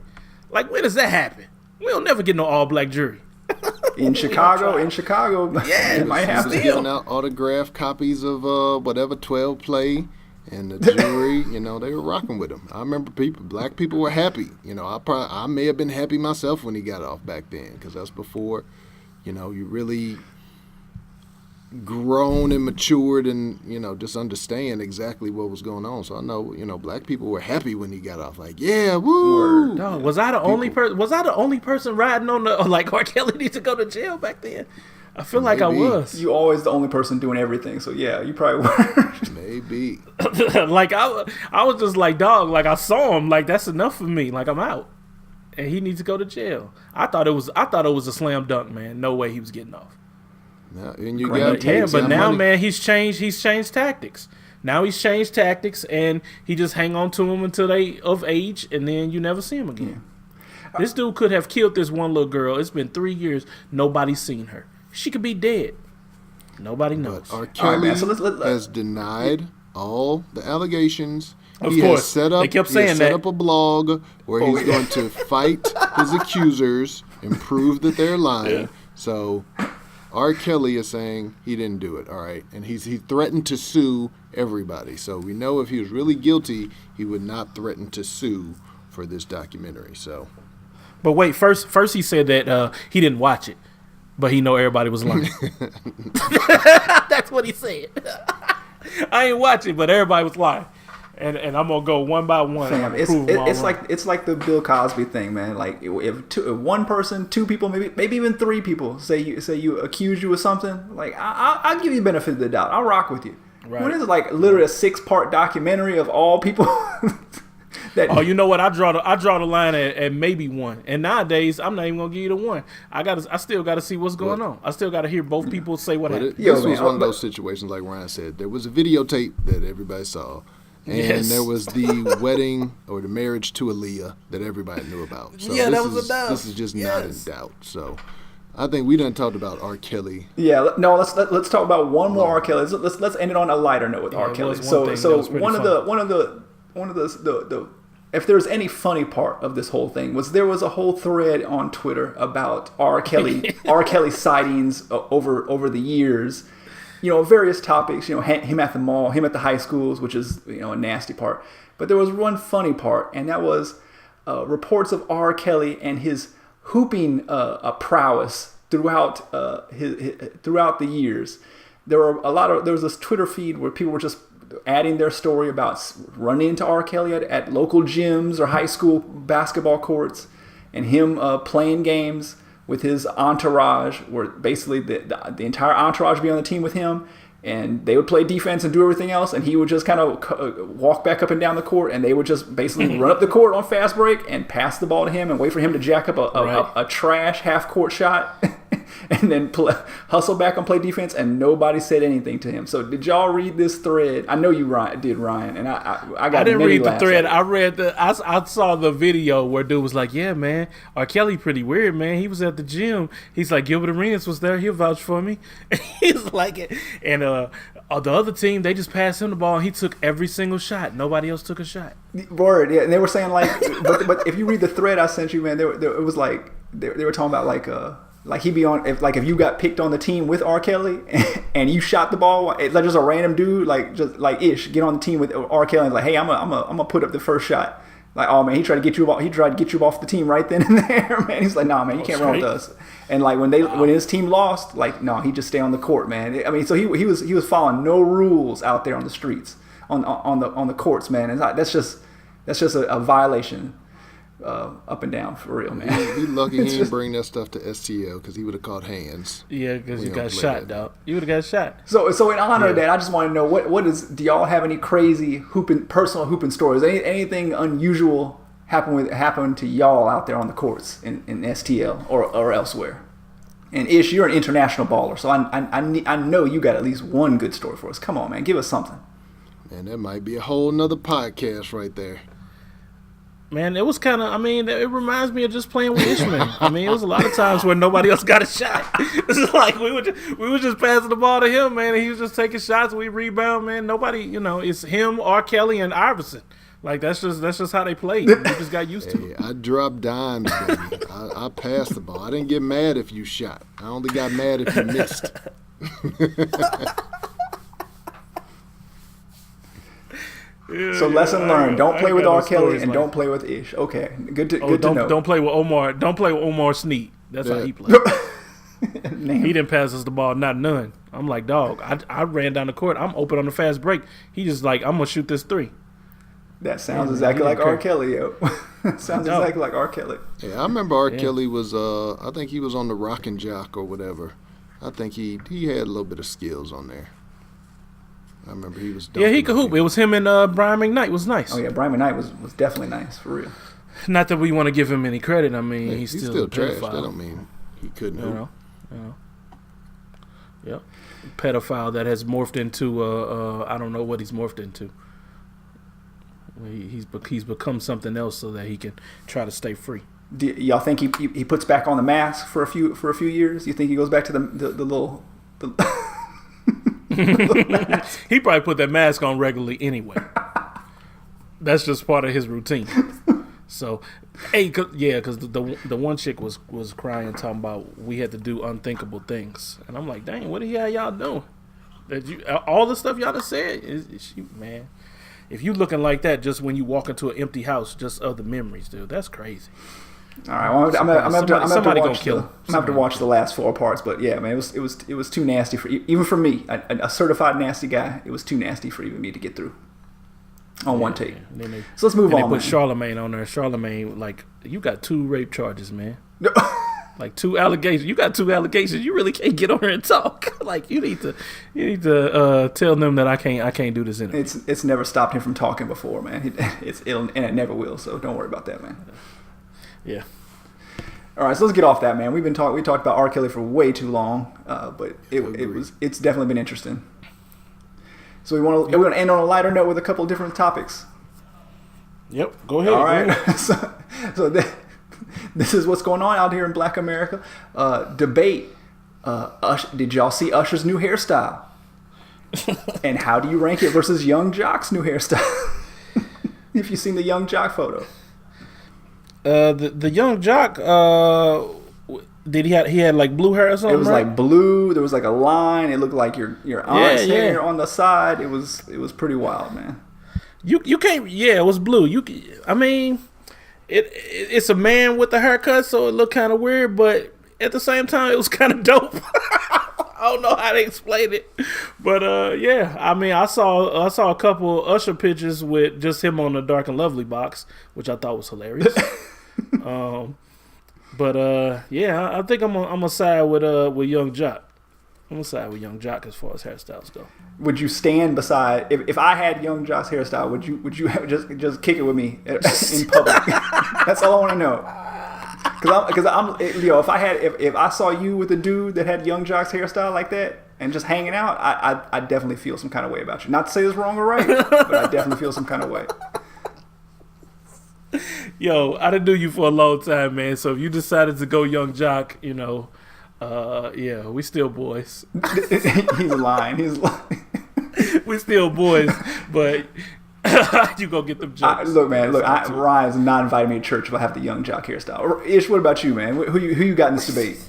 Like, when does that happen? We'll never get no all black jury. In Chicago, Yeah, it might He was happen. giving out autographed copies of whatever 12 play, and the jury, they were rocking with him. I remember black people were happy. I may have been happy myself when he got off back then, because that's before, you really grown and matured and, just understand exactly what was going on. So I know, black people were happy when he got off. Like, yeah, woo! Dog, was I the only person? Was I the only person riding on the like R. Kelly needs to go to jail back then? I feel like I Maybe. was. You always the only person doing everything. So yeah, you probably were. Maybe. Like I was just like, dog. Like I saw him. Like that's enough for me. Like I'm out, and he needs to go to jail. I thought it was a slam dunk, man. No way he was getting off. Now, and you Great. got Yeah, but now, money. man, he's changed tactics. Now he's changed tactics, and he just hang on to them until they of age, and then you never see him again. This dude could have killed this one little girl. It's been 3 years. Nobody's seen her. She could be dead. Nobody knows. But R. Kelly man, so let's- has denied all the allegations. Of He course. has set up, They kept he saying has set that. up a blog where he's going to fight his accusers and prove that they're lying. Yeah. So R. Kelly is saying he didn't do it, all right? And he threatened to sue everybody. So we know if he was really guilty, he would not threaten to sue for this documentary. So But wait, first he said that he didn't watch it, but he know everybody was lying. That's what he said. I ain't watch it, but everybody was lying. And I'm gonna go one by one. Fam, it's like the Bill Cosby thing, man. Like if one person, two people, maybe even three people say you accuse you of something, like I'll give you the benefit of the doubt. I'll rock with you. Right. When it's like literally a 6-part documentary of all people. Oh, you know what? I draw the line at maybe one. And nowadays, I'm not even gonna give you the one. I still gotta see what's going on. I still gotta hear both people say what happened. This was one of those situations, like Ryan said. There was a videotape that everybody saw. And Yes. there was the wedding or the marriage to Aaliyah that everybody knew about. So Yeah, this that was enough. This is just not in Yes. doubt. So I think we done talked about R. Kelly. Yeah, no. Let's talk about one more R. Kelly. Let's end it on a lighter note with R. it Kelly. was one So thing that was pretty one of funny. the if there's any funny part of this whole thing was there was a whole thread on Twitter about R. Kelly sightings over the years. various topics. Him at the mall, him at the high schools, which is a nasty part. But there was one funny part, and that was reports of R. Kelly and his hooping prowess throughout throughout the years. There was this Twitter feed where people were just adding their story about running into R. Kelly at local gyms or high school basketball courts, and him playing games with his entourage, where basically the entire entourage would be on the team with him, and they would play defense and do everything else, and he would just kind of walk back up and down the court, and they would just basically run up the court on fast break and pass the ball to him and wait for him to jack up a trash half-court shot and then hustle back and play defense, and nobody said anything to him. So did y'all read this thread? I know you did, Ryan, and I didn't read the thread. I saw the video where dude was like, yeah, man, R. Kelly pretty weird, man. He was at the gym. He's like, Gilbert Arenas was there. He'll vouch for me. He's like it. And the other team, they just passed him the ball, and he took every single shot. Nobody else took a shot. Word, yeah. And they were saying but if you read the thread I sent you, man, it was like they were talking about like he'd be on if you got picked on the team with R. Kelly and you shot the ball, it's like just a random dude get on the team with R. Kelly and like, hey, I'm gonna put up the first shot. Like, oh man, he tried to get you off the team right then and there, man. He's like, nah, man, you can't run with us. And like when his team lost, like, no, he just stay on the court, man. I mean, so he was following no rules out there on the streets, on the courts, man. And that's just a violation. Up and down for real, man. He lucky he didn't bring that stuff to STL, because he would have caught hands. Yeah, because you got shot, dog. You would have got shot. So in honor of that, I just want to know do y'all have any crazy personal hooping stories? Anything unusual happen to y'all out there on the courts in STL or elsewhere? And Ish, you're an international baller, so I know you got at least one good story for us. Come on, man, give us something. Man, that might be a whole nother podcast right there. Man, it was kind of, it reminds me of just playing with Ishmael. It was a lot of times where nobody else got a shot. It's like we were just passing the ball to him, man, and he was just taking shots. We rebound, man. Nobody, it's him, R. Kelly, and Iverson. Like, that's just how they played. We just got used to it. I dropped dimes, baby. I passed the ball. I didn't get mad if you shot. I only got mad if you missed. So lesson learned: don't play with R. Kelly and don't play with Ish. Okay, good to know. Don't play with Omar. Don't play with Omar Sneed. That's how he played. He didn't pass us the ball, not none. I'm like, dog. I ran down the court. I'm open on the fast break. He just like, I'm gonna shoot this three. That sounds exactly like R. Kelly, yo. Sounds exactly like R. Kelly. Yeah, I remember R. Kelly was. I think he was on the Rock and Jock or whatever. I think he had a little bit of skills on there. I remember he was. Yeah, he could hoop. It was him and Brian McKnight was nice. Oh yeah, Brian McKnight was definitely nice for real. Not that we want to give him any credit. He's still trash. Pedophile. That don't mean he couldn't hoop. Yep. Pedophile that has morphed into I don't know what he's morphed into. He's become something else so that he can try to stay free. Do y'all think he puts back on the mask for a few years? You think he goes back to the little He probably put that mask on regularly anyway. That's just part of his routine. So, because the one chick was crying, talking about we had to do unthinkable things, and I'm like, dang, what the hell y'all doing? All the stuff y'all just said is man. If you looking like that just when you walk into an empty house, just other memories, dude, that's crazy. All right, well, I'm gonna have to watch the last 4 parts, but yeah, man, it was too nasty even for me, a certified nasty guy. It was too nasty for even me to get through on one take. So let's move on. They put Charlemagne on there. Charlemagne, like, you got 2 rape charges, man. Like 2 allegations. You got 2 allegations. You really can't get on here and talk. Like, you need to tell them that I can't do this interview. It's never stopped him from talking before, man. It'll and it never will. So don't worry about that, man. Yeah. All right, so let's get off that, man. We talked about R. Kelly for way too long, but it's definitely been interesting. So we want to end on a lighter note with a couple of different topics. Yep, go ahead. All right. So this is what's going on out here in Black America. Debate. Did y'all see Usher's new hairstyle? And how do you rank it versus Young Jock's new hairstyle? If you've seen the Young Jock photo. The Young Jock, Did he had like blue hair or something? It was like blue. There was like a line. It looked like your aunt's hair on the side. It was pretty wild, man. You can't. Yeah, it was blue. I mean, it's a man with a haircut, so it looked kind of weird, but at the same time, it was kind of dope. I don't know how to explain it, but yeah. I mean, I saw a couple Usher pictures with just him on the Dark and Lovely box, which I thought was hilarious. But yeah, I think I'm gonna side with Young Jock. I'm gonna side with Young Jock as far as hairstyles go. Would you stand beside if I had Young Jock's hairstyle? Would you just kick it with me in public? That's all I want to know. Because I'm if I saw you with a dude that had Young Jock's hairstyle like that and just hanging out, I definitely feel some kind of way about you. Not to say it's wrong or right, but I definitely feel some kind of way. Yo, I done knew you for a long time, man. So if you decided to go Young Jock, yeah, we still boys. He's lying. We still boys, but you go get them jokes. Look, Ryan's not inviting me to church if I have the Young Jock hairstyle. Ish, what about you, man? Who you got in this debate?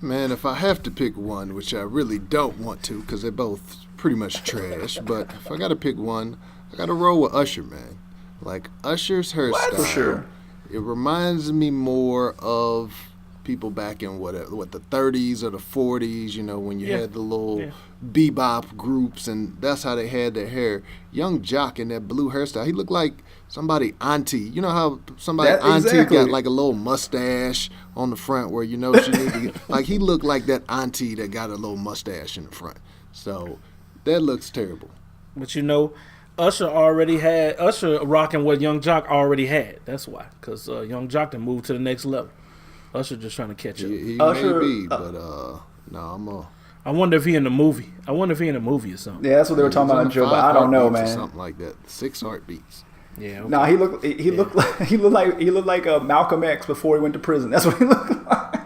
Man, if I have to pick one, which I really don't want to, because they're both pretty much trash, but if I got to pick one, I got to roll with Usher, man. Like, Usher's hairstyle, for sure. It reminds me more of people back in what the 30s or the 40s, when you had the little bebop groups, and that's how they had their hair. Young Jock in that blue hairstyle, he looked like somebody auntie. You know how somebody auntie got like a little mustache on the front where she need to get, like, he looked like that auntie that got a little mustache in the front. So that looks terrible. But Usher rocking what Young Jock already had. That's why, because Young Jock done moved to the next level. Usher just trying to catch up. He may be, but no, I wonder if he in the movie. Or something. Yeah, that's what they were talking about on Joe, but I don't know, man. Something like that. 6 heartbeats. Yeah. Okay. No, he looked like Malcolm X before he went to prison. That's what he looked like.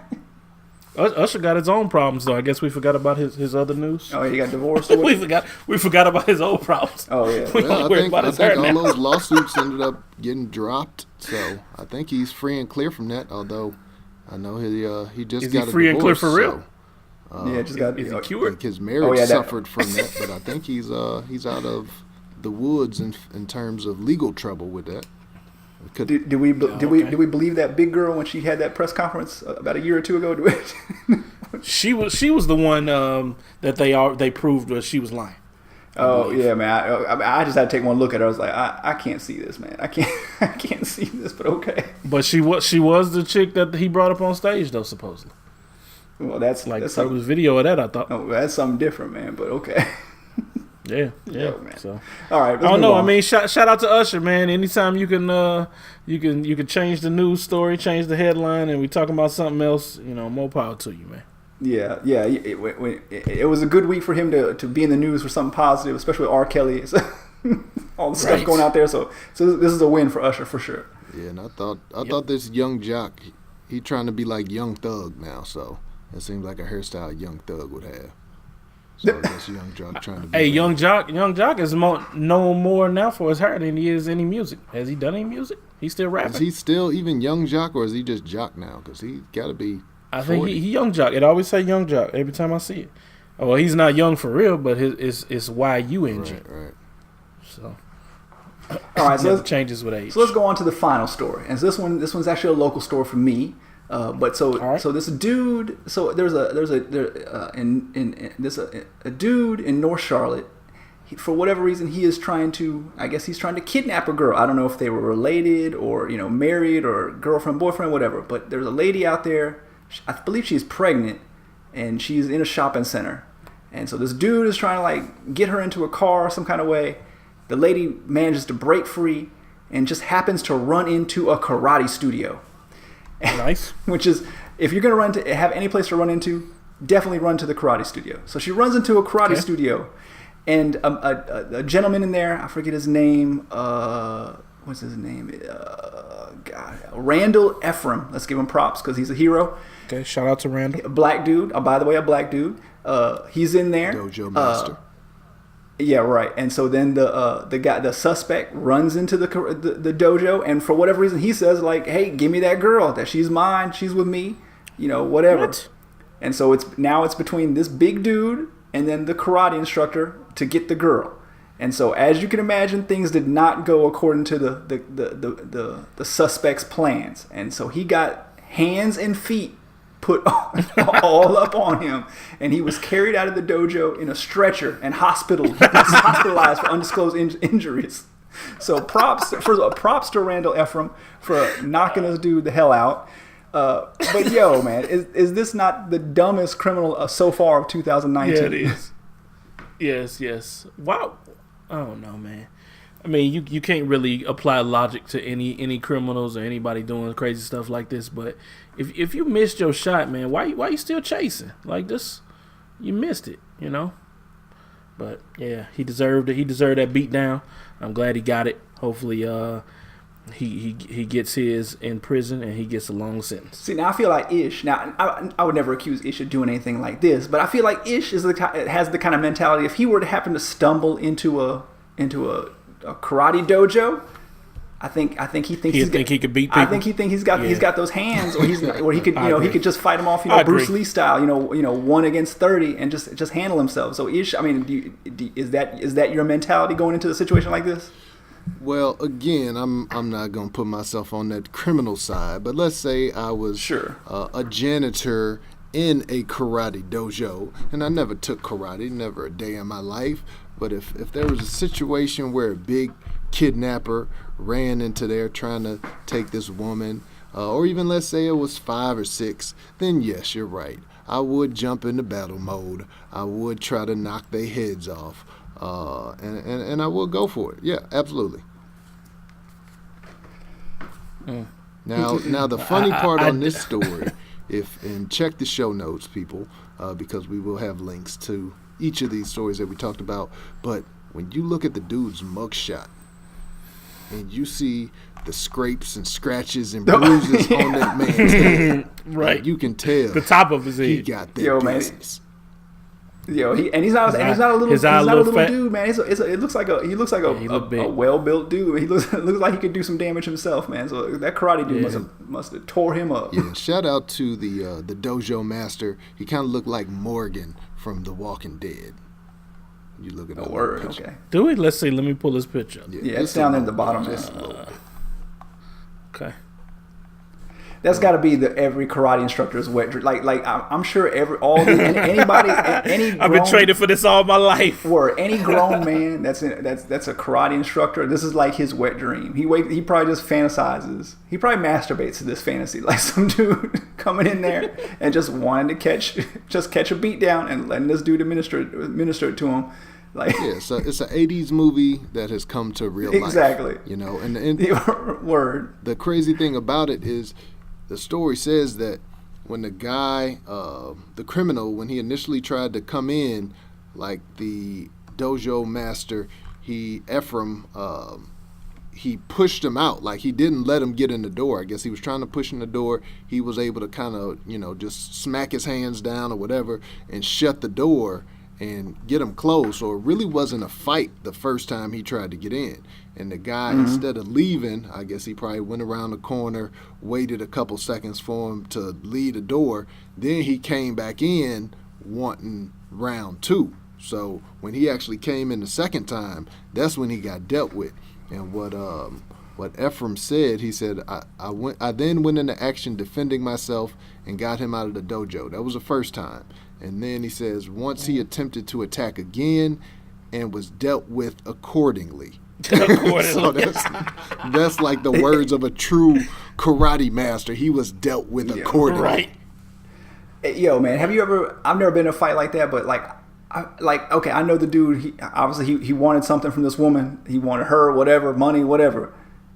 Usher got his own problems, though. I guess we forgot about his other news. Oh, he got divorced. we forgot about his old problems. Oh yeah. I think all those lawsuits ended up getting dropped. So I think he's free and clear from that. Although I know he just got a divorce. Is he free and clear for real? Just got. Is he cured? I think his marriage suffered from that, but I think he's out of the woods in terms of legal trouble with that. Do we believe that big girl when she had that press conference about a year or two ago? She was the one that they proved she was lying. Oh yeah, man. I just had to take one look at her. I was like, I can't see this, man. I can't see this. But okay. But she was the chick that he brought up on stage, though, supposedly. Well, there was video of that, I thought. Oh, that's something different, man. But okay. Yeah. Man. So, all right. I don't know. I mean, shout out to Usher, man. Anytime you can change the news story, change the headline, and we talking about something else, more power to you, man. Yeah. It was a good week for him to be in the news for something positive, especially with R. Kelly. All the stuff going out there. So this is a win for Usher for sure. Yeah, and I thought this Young Jock, he trying to be like Young Thug now. So it seems like a hairstyle Young Thug would have. So I guess Young Jock trying to be. Hey, Young Jock is known more now for his hair than he is any music. Has he done any music? He's still rapping. Is he still even Young Jock, or is he just Jock now? Because he got to be 40. I think he Young Jock. It always say Young Jock every time I see it. Oh, well, he's not young for real, but it's YUNG. Right. So. All right, so changes with age. So let's go on to the final story. And so this one's actually a local story for me. So this dude, so there's a dude in North Charlotte. For whatever reason, he's trying to kidnap a girl. I don't know if they were related or married or girlfriend, boyfriend, whatever. But there's a lady out there. I believe she's pregnant, and she's in a shopping center. And so this dude is trying to get her into a car some kind of way. The lady manages to break free and just happens to run into a karate studio. Nice. Which is, if you're going to have any place to run into, definitely run to the karate studio. So she runs into a karate studio, and a gentleman in there, I forget his name. What's his name? Randall Ephraim. Let's give him props because he's a hero. Okay, shout out to Randall. A black dude. By the way, a black dude. He's in there. Dojo master. Yeah, right. And so then the suspect runs into the dojo, and for whatever reason he says "Hey, give me that girl. That she's mine. She's with me." whatever. What? And so it's between this big dude and then the karate instructor to get the girl. And so, as you can imagine, things did not go according to the suspect's plans. And so he got hands and feet put all up on him, and he was carried out of the dojo in a stretcher and hospitalized for undisclosed injuries. So props to Randall Ephraim for knocking this dude the hell out. But yo, man, is this not the dumbest criminal so far of 2019? Yeah, it is. Yes. Wow. I don't know, man. I mean, you can't really apply logic to any criminals or anybody doing crazy stuff like this. But if you missed your shot, man, why you still chasing? Like this, you missed it, But yeah, he deserved it. He deserved that beat down. I'm glad he got it. Hopefully, he gets his in prison and he gets a long sentence. See, now I feel like Ish. Now I would never accuse Ish of doing anything like this, but I feel like Ish has the kind of mentality. If he were to happen to stumble into a karate dojo, I think he thinks he could beat people. I think he thinks he's got those hands, or he could he could just fight him off, Bruce Lee style, 1 against 30 and just handle himself. So Ish, I mean, is that your mentality going into a situation like this? Well, again, I'm not going to put myself on that criminal side, but let's say I was a janitor in a karate dojo, and I never took karate, never a day in my life, but if there was a situation where a big kidnapper ran into there trying to take this woman, or even let's say it was 5 or 6, then yes, you're right. I would jump into battle mode. I would try to knock their heads off. And I will go for it. Yeah, absolutely. Now the funny part on this story, and check the show notes, people, because we will have links to each of these stories that we talked about. But when you look at the dude's mugshot and you see the scrapes and scratches and bruises on that man's head, right? You can tell the top of his head. He got that business. He's not a little dude, man. He looks like a well-built dude. He looks like he could do some damage himself, man. So that karate dude must have tore him up. Yeah, shout out to the dojo master. He kind of looked like Morgan from The Walking Dead. You look at that word, okay. Do we? Let's see. Let me pull this picture up. Yeah, it's down at the bottom. Just a little bit. Okay. That's got to be every karate instructor's wet dream. Like I'm sure any I've been training for this all my life. Or any grown man that's a karate instructor, this is like his wet dream. He probably just fantasizes. He probably masturbates to this fantasy, like some dude coming in there and just wanting to catch a beat down and letting this dude administer it to him. Like, yeah, so it's an 80s movie that has come to real life. Exactly. And word. The crazy thing about it is, the story says that when the guy, the criminal, when he initially tried to come in, like the dojo master, Ephraim, he pushed him out. Like, he didn't let him get in the door. I guess he was trying to push in the door. He was able to kind of, just smack his hands down or whatever and shut the door and get him closed. So it really wasn't a fight the first time he tried to get in. And the guy, instead of leaving, I guess he probably went around the corner, waited a couple seconds for him to leave the door. Then he came back in wanting round 2. So when he actually came in the second time, that's when he got dealt with. And what Ephraim said, he said, I then went into action defending myself and got him out of the dojo. That was the first time. And then he says, once he attempted to attack again and was dealt with accordingly. So that's like the words of a true karate master. He was dealt with accordingly. Right. Yo, man, I've never been in a fight like that, but okay, I know the dude, he wanted something from this woman. He wanted her, whatever, money, whatever.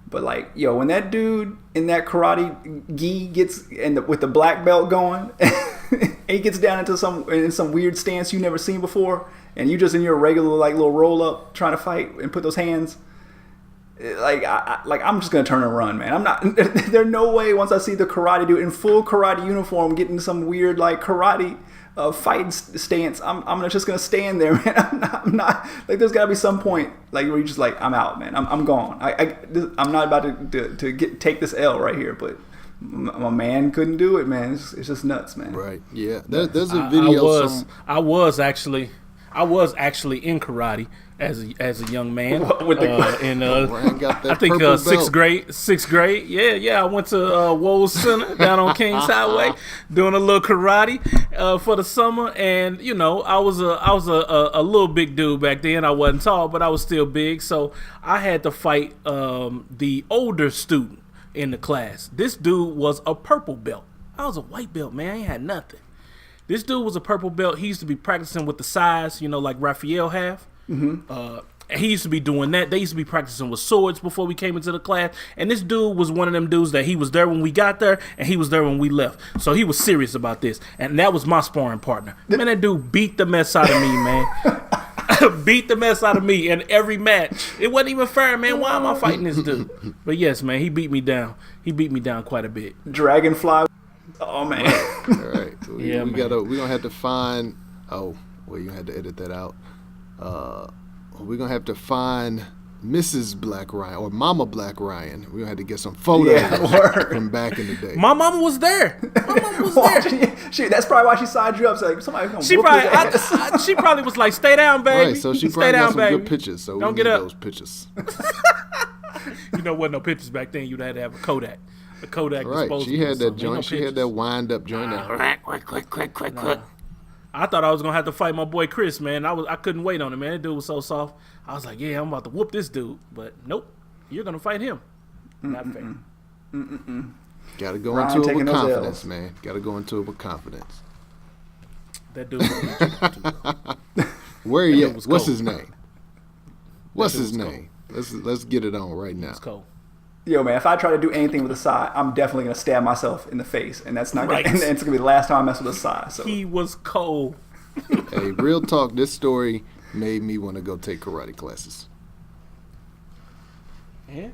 But when that dude in that karate gi gets with the black belt going, and he gets down into some weird stance you never seen before, and you just in your regular little roll up trying to fight and put those hands, I'm just gonna turn and run, man. I'm not. There's no way once I see the karate dude in full karate uniform getting some weird karate fighting stance, I'm just gonna stand there, man. I'm not there's gotta be some point where you're just I'm out, man. I'm gone. I'm not about to take this L right here, but My man couldn't do it, man. It's just nuts, man. Right. Yeah. There's a video. I was actually in karate as a young man. I think sixth grade. Yeah. I went to Wold Center down on Kings Highway, doing a little karate for the summer. And I was a little big dude back then. I wasn't tall, but I was still big. So I had to fight the older student in the class. This dude was a purple belt. I was a white belt, man. I ain't had nothing. This dude was a purple belt. He used to be practicing with the size, like Raphael have. Mm-hmm. He used to be doing that. They used to be practicing with swords before we came into the class. And this dude was one of them dudes that he was there when we got there, and he was there when we left. So he was serious about this. And that was my sparring partner. Man, that dude beat the mess out of me, man. Beat the mess out of me in every match. It wasn't even fair, man. Why am I fighting this dude? But yes, man, he beat me down. He beat me down quite a bit. Dragonfly. Oh man. All right. We're gonna have to find. Oh, well, you had to edit that out. We're gonna have to find Mrs. Black Ryan or Mama Black Ryan. We're gonna have to get some photos from back in the day. My mama was there. That's probably why she signed you up. So like, somebody's gonna whoop his ass. She probably was like, "Stay down, baby." Right, so she probably got some good pictures. So don't get up. Those pictures. Wasn't no pictures back then. You'd had to have a Kodak. A Kodak disposable. She had that joint. She had that wind up joint. Quick. I thought I was gonna have to fight my boy Chris, man. I couldn't wait on him, man. That dude was so soft. I was like, yeah, I'm about to whoop this dude. But nope, you're gonna fight him. Not fair. Gotta go into it with confidence, man. Gotta go into it with confidence. That dude. Where he at? What's his name? What's his name? Let's get it on right now. It's cold. Yo, man, if I try to do anything with a sai, I'm definitely gonna stab myself in the face, and that's not right. And it's gonna be the last time I mess with a sai. So he was cold. Hey, real talk. This story made me want to go take karate classes. Yeah.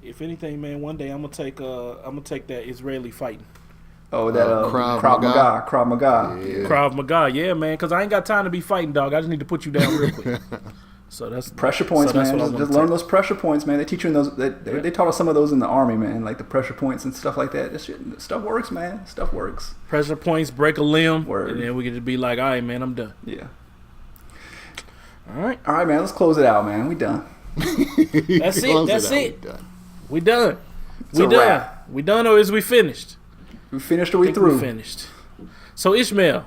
If anything, man, one day I'm gonna take that Israeli fighting. Oh, that Krav Maga. Yeah. Krav Maga, yeah, man. Because I ain't got time to be fighting, dog. I just need to put you down real quick. So that's pressure points, man. Just learn those pressure points, man. They teach you in those. They taught us some of those in the Army, man. Like the pressure points and stuff like that. This stuff works, man. Stuff works. Pressure points, break a limb, and then we can just be like, all right, man, I'm done. Yeah. All right, man. Let's close it out, man. We done. That's it. We done. We done, or is we finished? We finished or we through? We finished. So Ishmael,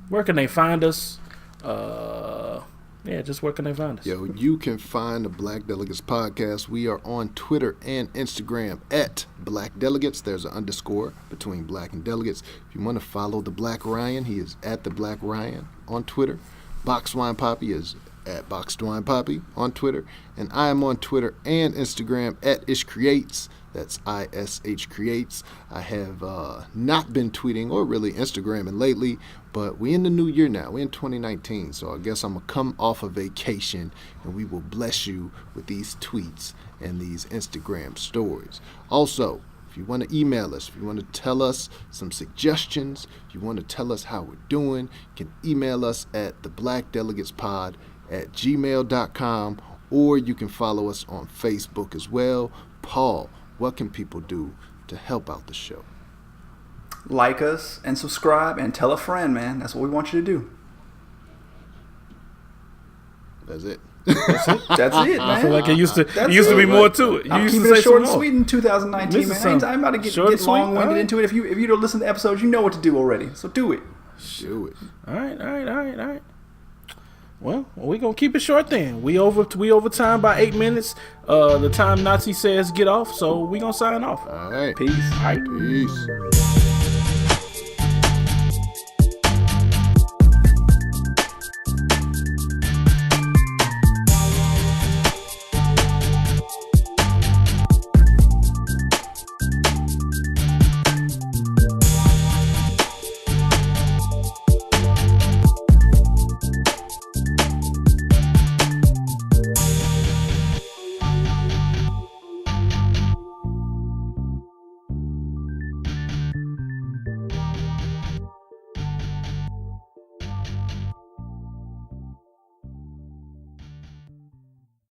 where can they find us? Just where can they find us? Yo, you can find the Black Delegates podcast. We are on Twitter and Instagram at Black Delegates. There's an underscore between Black and Delegates. If you want to follow the Black Ryan, he is at the Black Ryan on Twitter. Boxed Wine Papi is at Boxed Wine Papi on Twitter. And I am on Twitter and Instagram at Ish Creates. That's ISH Creates. I have not been tweeting or really Instagramming lately, but we in the new year now. We're in 2019, so I guess I'm going to come off a vacation, and we will bless you with these tweets and these Instagram stories. Also, if you want to email us, if you want to tell us some suggestions, if you want to tell us how we're doing, you can email us at theblackdelegatespod@gmail.com, or you can follow us on Facebook as well. Paul, what can people do to help out the show? Like us and subscribe and tell a friend, man. That's what we want you to do. That's it. That's it, man. I feel like it used to be more to it. I'm keeping it short and sweet in 2019, man. I'm about to get long-winded into it. If you don't listen to episodes, you know what to do already. So do it. Do it. All right. Well, we're going to keep it short then. We over time by 8 minutes. The time Nazi says get off, so we're going to sign off. All right. Peace. All right. Peace.